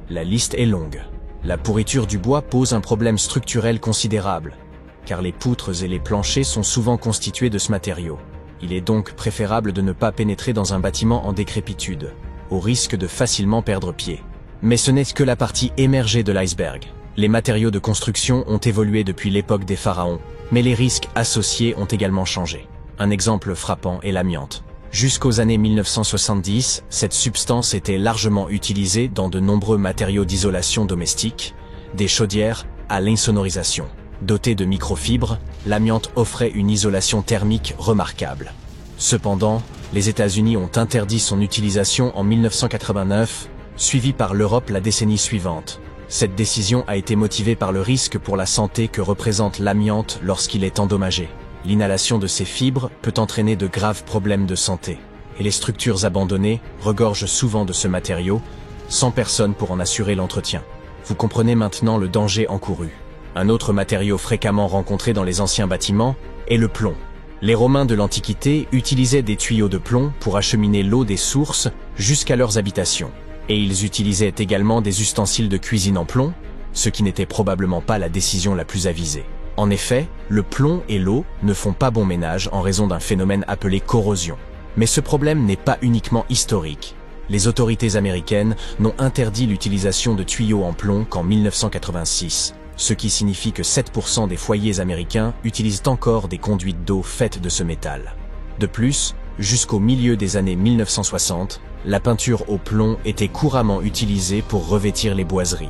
la liste est longue. La pourriture du bois pose un problème structurel considérable, car les poutres et les planchers sont souvent constitués de ce matériau. Il est donc préférable de ne pas pénétrer dans un bâtiment en décrépitude, au risque de facilement perdre pied. Mais ce n'est que la partie émergée de l'iceberg. Les matériaux de construction ont évolué depuis l'époque des pharaons, mais les risques associés ont également changé. Un exemple frappant est l'amiante. Jusqu'aux années 1970, cette substance était largement utilisée dans de nombreux matériaux d'isolation domestique, des chaudières à l'insonorisation. Dotée de microfibres, l'amiante offrait une isolation thermique remarquable. Cependant, les États-Unis ont interdit son utilisation en 1989, suivi par l'Europe la décennie suivante. Cette décision a été motivée par le risque pour la santé que représente l'amiante lorsqu'il est endommagé. L'inhalation de ces fibres peut entraîner de graves problèmes de santé. et les structures abandonnées regorgent souvent de ce matériau, sans personne pour en assurer l'entretien. Vous comprenez maintenant le danger encouru. Un autre matériau fréquemment rencontré dans les anciens bâtiments est le plomb. Les Romains de l'Antiquité utilisaient des tuyaux de plomb pour acheminer l'eau des sources jusqu'à leurs habitations. Et ils utilisaient également des ustensiles de cuisine en plomb, ce qui n'était probablement pas la décision la plus avisée. En effet, le plomb et l'eau ne font pas bon ménage en raison d'un phénomène appelé corrosion. Mais ce problème n'est pas uniquement historique. Les autorités américaines n'ont interdit l'utilisation de tuyaux en plomb qu'en 1986, ce qui signifie que 7% des foyers américains utilisent encore des conduites d'eau faites de ce métal. De plus, jusqu'au milieu des années 1960, la peinture au plomb était couramment utilisée pour revêtir les boiseries.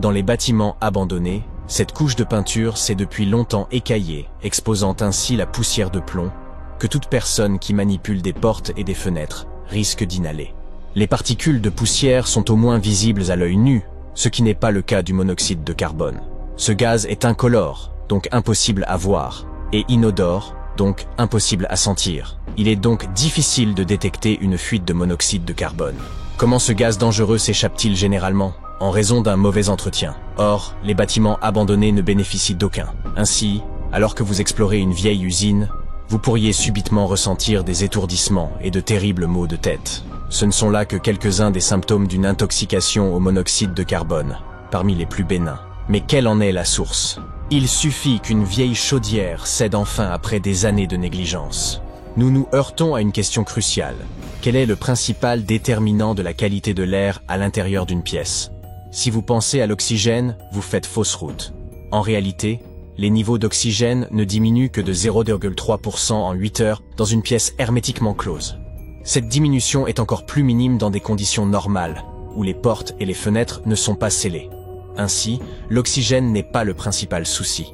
Dans les bâtiments abandonnés, cette couche de peinture s'est depuis longtemps écaillée, exposant ainsi la poussière de plomb que toute personne qui manipule des portes et des fenêtres risque d'inhaler. Les particules de poussière sont au moins visibles à l'œil nu, ce qui n'est pas le cas du monoxyde de carbone. Ce gaz est incolore, donc impossible à voir, et inodore, donc impossible à sentir. Il est donc difficile de détecter une fuite de monoxyde de carbone. Comment ce gaz dangereux s'échappe-t-il généralement ? En raison d'un mauvais entretien. Or, les bâtiments abandonnés ne bénéficient d'aucun. Ainsi, alors que vous explorez une vieille usine, vous pourriez subitement ressentir des étourdissements et de terribles maux de tête. Ce ne sont là que quelques-uns des symptômes d'une intoxication au monoxyde de carbone, parmi les plus bénins. Mais quelle en est la source ? Il suffit qu'une vieille chaudière cède enfin après des années de négligence. Nous nous heurtons à une question cruciale. Quel est le principal déterminant de la qualité de l'air à l'intérieur d'une pièce ? Si vous pensez à l'oxygène, vous faites fausse route. En réalité, les niveaux d'oxygène ne diminuent que de 0,3% en 8 heures dans une pièce hermétiquement close. Cette diminution est encore plus minime dans des conditions normales, où les portes et les fenêtres ne sont pas scellées. Ainsi, l'oxygène n'est pas le principal souci.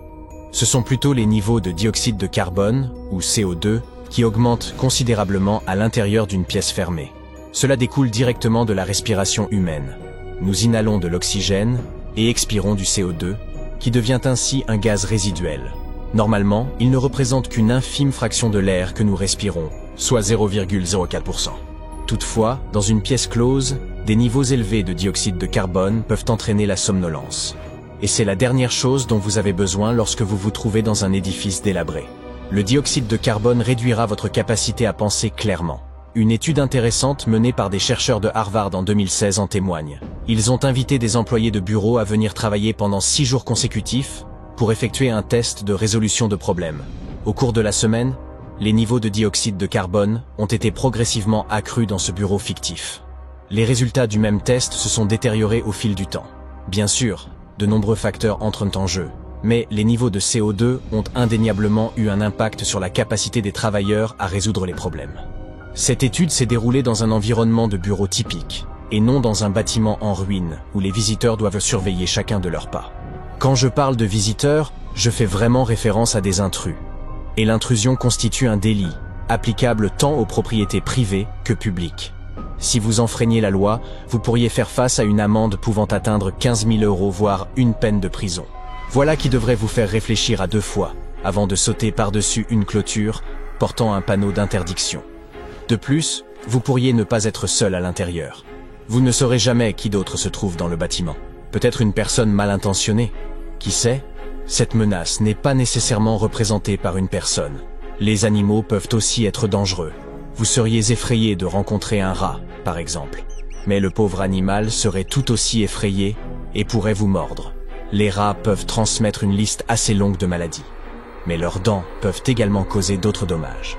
Ce sont plutôt les niveaux de dioxyde de carbone, ou CO2, qui augmentent considérablement à l'intérieur d'une pièce fermée. Cela découle directement de la respiration humaine. Nous inhalons de l'oxygène et expirons du CO2, qui devient ainsi un gaz résiduel. Normalement, il ne représente qu'une infime fraction de l'air que nous respirons, soit 0,04%. Toutefois, dans une pièce close, des niveaux élevés de dioxyde de carbone peuvent entraîner la somnolence. Et c'est la dernière chose dont vous avez besoin lorsque vous vous trouvez dans un édifice délabré. Le dioxyde de carbone réduira votre capacité à penser clairement. Une étude intéressante menée par des chercheurs de Harvard en 2016 en témoigne. Ils ont invité des employés de bureau à venir travailler pendant 6 jours consécutifs pour effectuer un test de résolution de problèmes. Au cours de la semaine, les niveaux de dioxyde de carbone ont été progressivement accrus dans ce bureau fictif. Les résultats du même test se sont détériorés au fil du temps. Bien sûr, de nombreux facteurs entrent en jeu, mais les niveaux de CO2 ont indéniablement eu un impact sur la capacité des travailleurs à résoudre les problèmes. Cette étude s'est déroulée dans un environnement de bureau typique, et non dans un bâtiment en ruine, où les visiteurs doivent surveiller chacun de leurs pas. Quand je parle de visiteurs, je fais vraiment référence à des intrus. Et l'intrusion constitue un délit, applicable tant aux propriétés privées que publiques. Si vous enfreignez la loi, vous pourriez faire face à une amende pouvant atteindre 15 000 €, voire une peine de prison. Voilà qui devrait vous faire réfléchir à 2 fois, avant de sauter par-dessus une clôture portant un panneau d'interdiction. De plus, vous pourriez ne pas être seul à l'intérieur. Vous ne saurez jamais qui d'autre se trouve dans le bâtiment. Peut-être une personne mal intentionnée. Qui sait ? Cette menace n'est pas nécessairement représentée par une personne. Les animaux peuvent aussi être dangereux. Vous seriez effrayé de rencontrer un rat, par exemple. Mais le pauvre animal serait tout aussi effrayé et pourrait vous mordre. Les rats peuvent transmettre une liste assez longue de maladies. Mais leurs dents peuvent également causer d'autres dommages.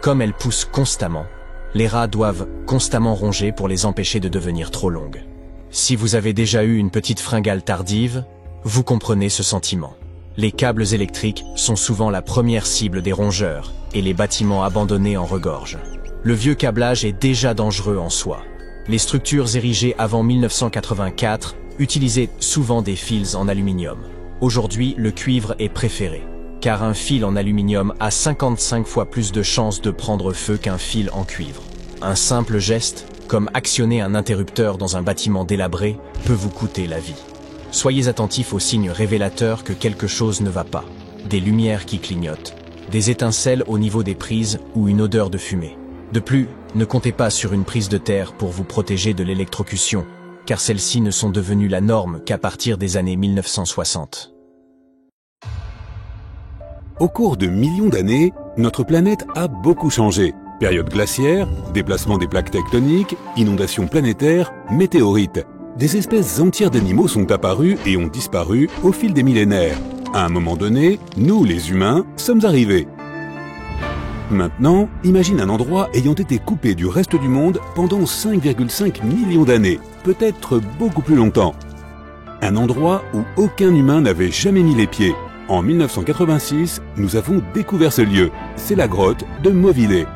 Comme elles poussent constamment, les rats doivent constamment ronger pour les empêcher de devenir trop longues. Si vous avez déjà eu une petite fringale tardive, vous comprenez ce sentiment. Les câbles électriques sont souvent la première cible des rongeurs et les bâtiments abandonnés en regorgent. Le vieux câblage est déjà dangereux en soi. Les structures érigées avant 1984 utilisaient souvent des fils en aluminium. Aujourd'hui, le cuivre est préféré, car un fil en aluminium a 55 fois plus de chances de prendre feu qu'un fil en cuivre. Un simple geste, comme actionner un interrupteur dans un bâtiment délabré, peut vous coûter la vie. Soyez attentifs aux signes révélateurs que quelque chose ne va pas. Des lumières qui clignotent, des étincelles au niveau des prises ou une odeur de fumée. De plus, ne comptez pas sur une prise de terre pour vous protéger de l'électrocution, car celles-ci ne sont devenues la norme qu'à partir des années 1960. Au cours de millions d'années, notre planète a beaucoup changé. Période glaciaire, déplacement des plaques tectoniques, inondations planétaires, météorites. Des espèces entières d'animaux sont apparues et ont disparu au fil des millénaires. À un moment donné, nous, les humains, sommes arrivés. Maintenant, imagine un endroit ayant été coupé du reste du monde pendant 5,5 millions d'années, peut-être beaucoup plus longtemps. Un endroit où aucun humain n'avait jamais mis les pieds. En 1986, nous avons découvert ce lieu. C'est la grotte de Movile.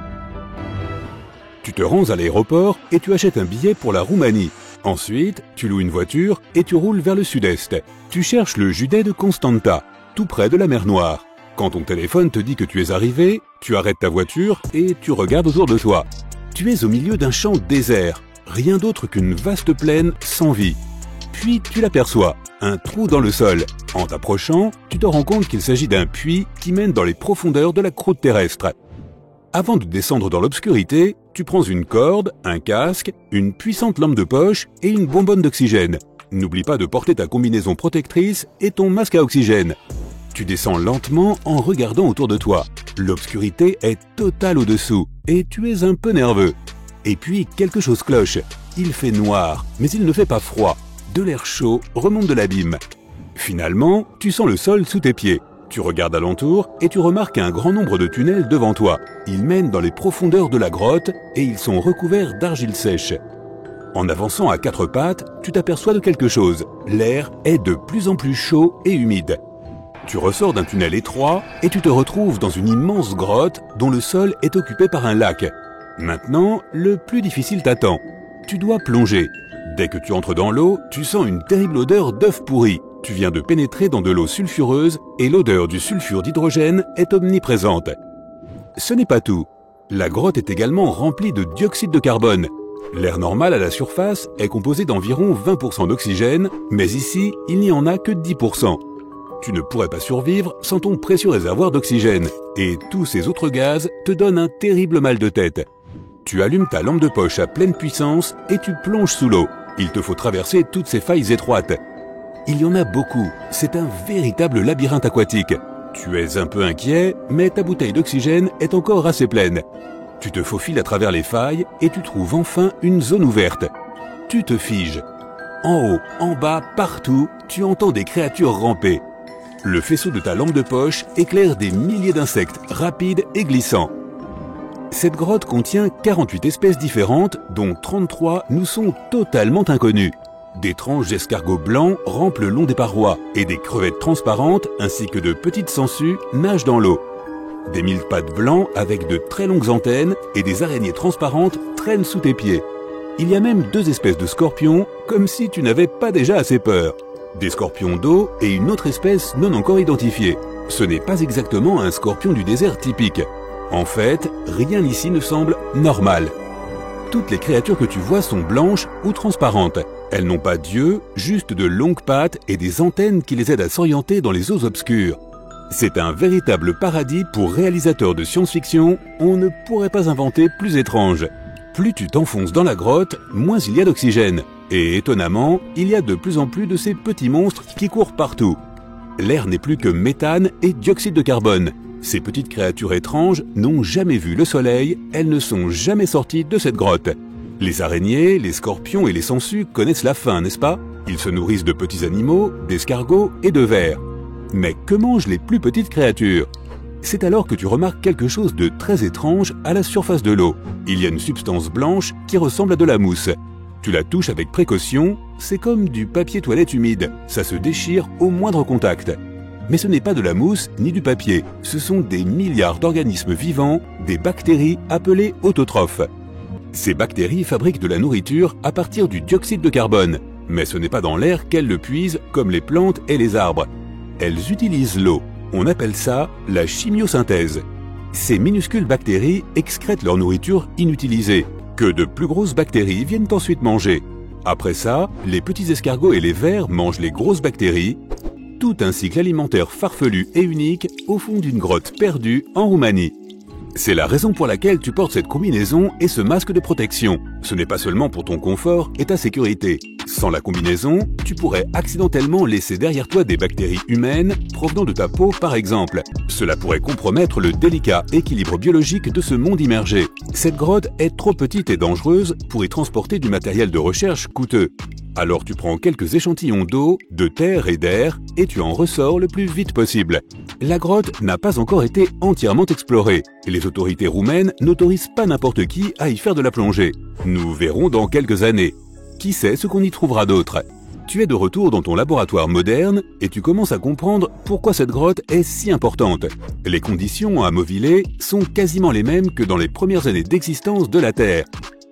Tu te rends à l'aéroport et tu achètes un billet pour la Roumanie. Ensuite, tu loues une voiture et tu roules vers le sud-est. Tu cherches le județ de Constanta, tout près de la mer Noire. Quand ton téléphone te dit que tu es arrivé, tu arrêtes ta voiture et tu regardes autour de toi. Tu es au milieu d'un champ désert, rien d'autre qu'une vaste plaine sans vie. Puis tu l'aperçois, un trou dans le sol. En t'approchant, tu te rends compte qu'il s'agit d'un puits qui mène dans les profondeurs de la croûte terrestre. Avant de descendre dans l'obscurité, tu prends une corde, un casque, une puissante lampe de poche et une bonbonne d'oxygène. N'oublie pas de porter ta combinaison protectrice et ton masque à oxygène. Tu descends lentement en regardant autour de toi. L'obscurité est totale au-dessous et tu es un peu nerveux. Et puis quelque chose cloche. Il fait noir, mais il ne fait pas froid. De l'air chaud remonte de l'abîme. Finalement, tu sens le sol sous tes pieds. Tu regardes alentour et tu remarques un grand nombre de tunnels devant toi. Ils mènent dans les profondeurs de la grotte et ils sont recouverts d'argile sèche. En avançant à quatre pattes, tu t'aperçois de quelque chose. L'air est de plus en plus chaud et humide. Tu ressors d'un tunnel étroit et tu te retrouves dans une immense grotte dont le sol est occupé par un lac. Maintenant, le plus difficile t'attend. Tu dois plonger. Dès que tu entres dans l'eau, tu sens une terrible odeur d'œuf pourri. Tu viens de pénétrer dans de l'eau sulfureuse et l'odeur du sulfure d'hydrogène est omniprésente. Ce n'est pas tout. La grotte est également remplie de dioxyde de carbone. L'air normal à la surface est composé d'environ 20% d'oxygène, mais ici, il n'y en a que 10%. Tu ne pourrais pas survivre sans ton précieux réservoir d'oxygène, et tous ces autres gaz te donnent un terrible mal de tête. Tu allumes ta lampe de poche à pleine puissance et tu plonges sous l'eau. Il te faut traverser toutes ces failles étroites. Il y en a beaucoup, c'est un véritable labyrinthe aquatique. Tu es un peu inquiet, mais ta bouteille d'oxygène est encore assez pleine. Tu te faufiles à travers les failles et tu trouves enfin une zone ouverte. Tu te figes. En haut, en bas, partout, tu entends des créatures ramper. Le faisceau de ta lampe de poche éclaire des milliers d'insectes rapides et glissants. Cette grotte contient 48 espèces différentes, dont 33 nous sont totalement inconnues. D'étranges escargots blancs rampent le long des parois et des crevettes transparentes ainsi que de petites sangsues nagent dans l'eau. Des mille-pattes blancs avec de très longues antennes et des araignées transparentes traînent sous tes pieds. Il y a même 2 espèces de scorpions, comme si tu n'avais pas déjà assez peur. Des scorpions d'eau et une autre espèce non encore identifiée. Ce n'est pas exactement un scorpion du désert typique. En fait, rien ici ne semble normal. Toutes les créatures que tu vois sont blanches ou transparentes. Elles n'ont pas d'yeux, juste de longues pattes et des antennes qui les aident à s'orienter dans les eaux obscures. C'est un véritable paradis pour réalisateurs de science-fiction, on ne pourrait pas inventer plus étrange. Plus tu t'enfonces dans la grotte, moins il y a d'oxygène. Et étonnamment, il y a de plus en plus de ces petits monstres qui courent partout. L'air n'est plus que méthane et dioxyde de carbone. Ces petites créatures étranges n'ont jamais vu le soleil, elles ne sont jamais sorties de cette grotte. Les araignées, les scorpions et les sangsues connaissent la faim, n'est-ce pas? Ils se nourrissent de petits animaux, d'escargots et de vers. Mais que mangent les plus petites créatures? C'est alors que tu remarques quelque chose de très étrange à la surface de l'eau. Il y a une substance blanche qui ressemble à de la mousse. Tu la touches avec précaution, c'est comme du papier toilette humide, ça se déchire au moindre contact. Mais ce n'est pas de la mousse ni du papier, ce sont des milliards d'organismes vivants, des bactéries appelées autotrophes. Ces bactéries fabriquent de la nourriture à partir du dioxyde de carbone, mais ce n'est pas dans l'air qu'elles le puisent comme les plantes et les arbres. Elles utilisent l'eau, on appelle ça la chimiosynthèse. Ces minuscules bactéries excrètent leur nourriture inutilisée, que de plus grosses bactéries viennent ensuite manger. Après ça, les petits escargots et les vers mangent les grosses bactéries, tout un cycle alimentaire farfelu et unique au fond d'une grotte perdue en Roumanie. C'est la raison pour laquelle tu portes cette combinaison et ce masque de protection. Ce n'est pas seulement pour ton confort et ta sécurité. Sans la combinaison, tu pourrais accidentellement laisser derrière toi des bactéries humaines provenant de ta peau par exemple. Cela pourrait compromettre le délicat équilibre biologique de ce monde immergé. Cette grotte est trop petite et dangereuse pour y transporter du matériel de recherche coûteux. Alors tu prends quelques échantillons d'eau, de terre et d'air et tu en ressors le plus vite possible. La grotte n'a pas encore été entièrement explorée et les autorités roumaines n'autorisent pas n'importe qui à y faire de la plongée. Nous verrons dans quelques années. Qui sait ce qu'on y trouvera d'autre? Tu es de retour dans ton laboratoire moderne et tu commences à comprendre pourquoi cette grotte est si importante. Les conditions à Movile sont quasiment les mêmes que dans les premières années d'existence de la Terre.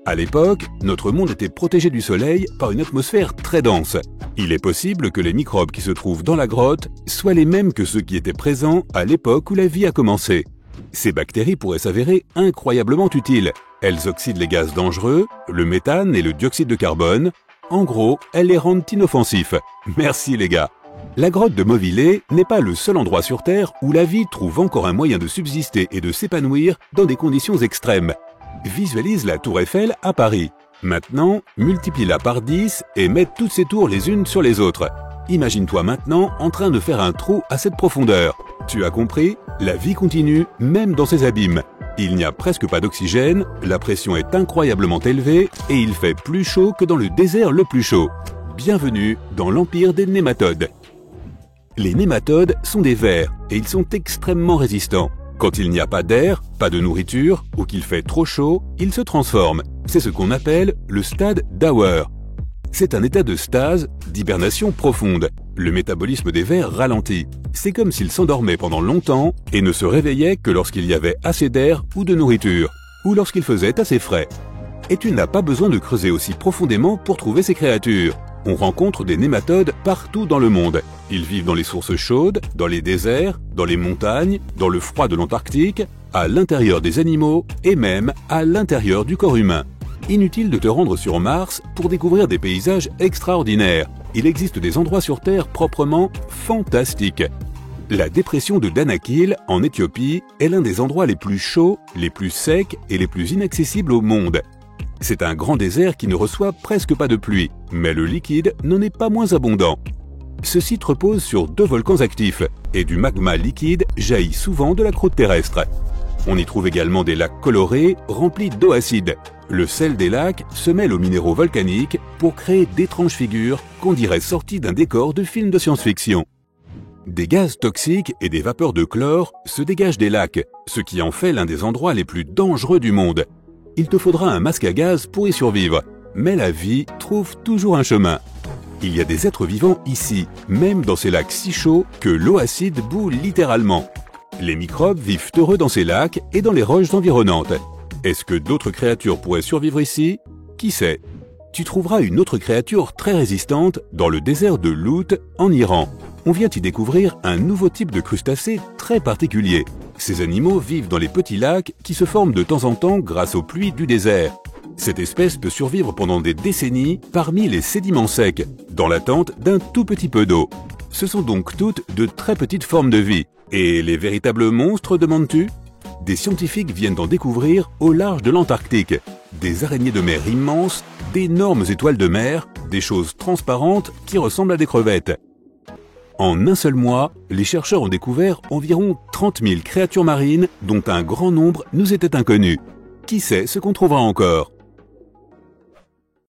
À l'époque, notre monde était protégé du soleil par une atmosphère très dense. Il est possible que les microbes qui se trouvent dans la grotte soient les mêmes que ceux qui étaient présents à l'époque où la vie a commencé. Ces bactéries pourraient s'avérer incroyablement utiles. Elles oxydent les gaz dangereux, le méthane et le dioxyde de carbone. En gros, elles les rendent inoffensifs. Merci les gars. La grotte de Movile n'est pas le seul endroit sur Terre où la vie trouve encore un moyen de subsister et de s'épanouir dans des conditions extrêmes. Visualise la tour Eiffel à Paris. Maintenant, multiplie-la par 10 et mets toutes ces tours les unes sur les autres. Imagine-toi maintenant en train de faire un trou à cette profondeur. Tu as compris? La vie continue, même dans ces abîmes. Il n'y a presque pas d'oxygène, la pression est incroyablement élevée et il fait plus chaud que dans le désert le plus chaud. Bienvenue dans l'empire des nématodes. Les nématodes sont des vers et ils sont extrêmement résistants. Quand il n'y a pas d'air, pas de nourriture ou qu'il fait trop chaud, ils se transforment. C'est ce qu'on appelle le stade d'Auer. C'est un état de stase, d'hibernation profonde. Le métabolisme des vers ralentit. C'est comme s'ils s'endormaient pendant longtemps et ne se réveillaient que lorsqu'il y avait assez d'air ou de nourriture, ou lorsqu'il faisait assez frais. Et tu n'as pas besoin de creuser aussi profondément pour trouver ces créatures. On rencontre des nématodes partout dans le monde. Ils vivent dans les sources chaudes, dans les déserts, dans les montagnes, dans le froid de l'Antarctique, à l'intérieur des animaux et même à l'intérieur du corps humain. Inutile de te rendre sur Mars pour découvrir des paysages extraordinaires. Il existe des endroits sur Terre proprement fantastiques. La dépression de Danakil, en Éthiopie, est l'un des endroits les plus chauds, les plus secs et les plus inaccessibles au monde. C'est un grand désert qui ne reçoit presque pas de pluie, mais le liquide n'en est pas moins abondant. Ce site repose sur 2 volcans actifs et du magma liquide jaillit souvent de la croûte terrestre. On y trouve également des lacs colorés remplis d'eau acide. Le sel des lacs se mêle aux minéraux volcaniques pour créer d'étranges figures qu'on dirait sorties d'un décor de film de science-fiction. Des gaz toxiques et des vapeurs de chlore se dégagent des lacs, ce qui en fait l'un des endroits les plus dangereux du monde. Il te faudra un masque à gaz pour y survivre, mais la vie trouve toujours un chemin. Il y a des êtres vivants ici, même dans ces lacs si chauds que l'eau acide bout littéralement. Les microbes vivent heureux dans ces lacs et dans les roches environnantes. Est-ce que d'autres créatures pourraient survivre ici? Qui sait? Tu trouveras une autre créature très résistante dans le désert de Lut, en Iran. On vient y découvrir un nouveau type de crustacés très particulier. Ces animaux vivent dans les petits lacs qui se forment de temps en temps grâce aux pluies du désert. Cette espèce peut survivre pendant des décennies parmi les sédiments secs, dans l'attente d'un tout petit peu d'eau. Ce sont donc toutes de très petites formes de vie. Et les véritables monstres, demandes-tu? Des scientifiques viennent d'en découvrir au large de l'Antarctique. Des araignées de mer immenses, d'énormes étoiles de mer, des choses transparentes qui ressemblent à des crevettes. En un seul mois, les chercheurs ont découvert environ 30 000 créatures marines dont un grand nombre nous était inconnu. Qui sait ce qu'on trouvera encore?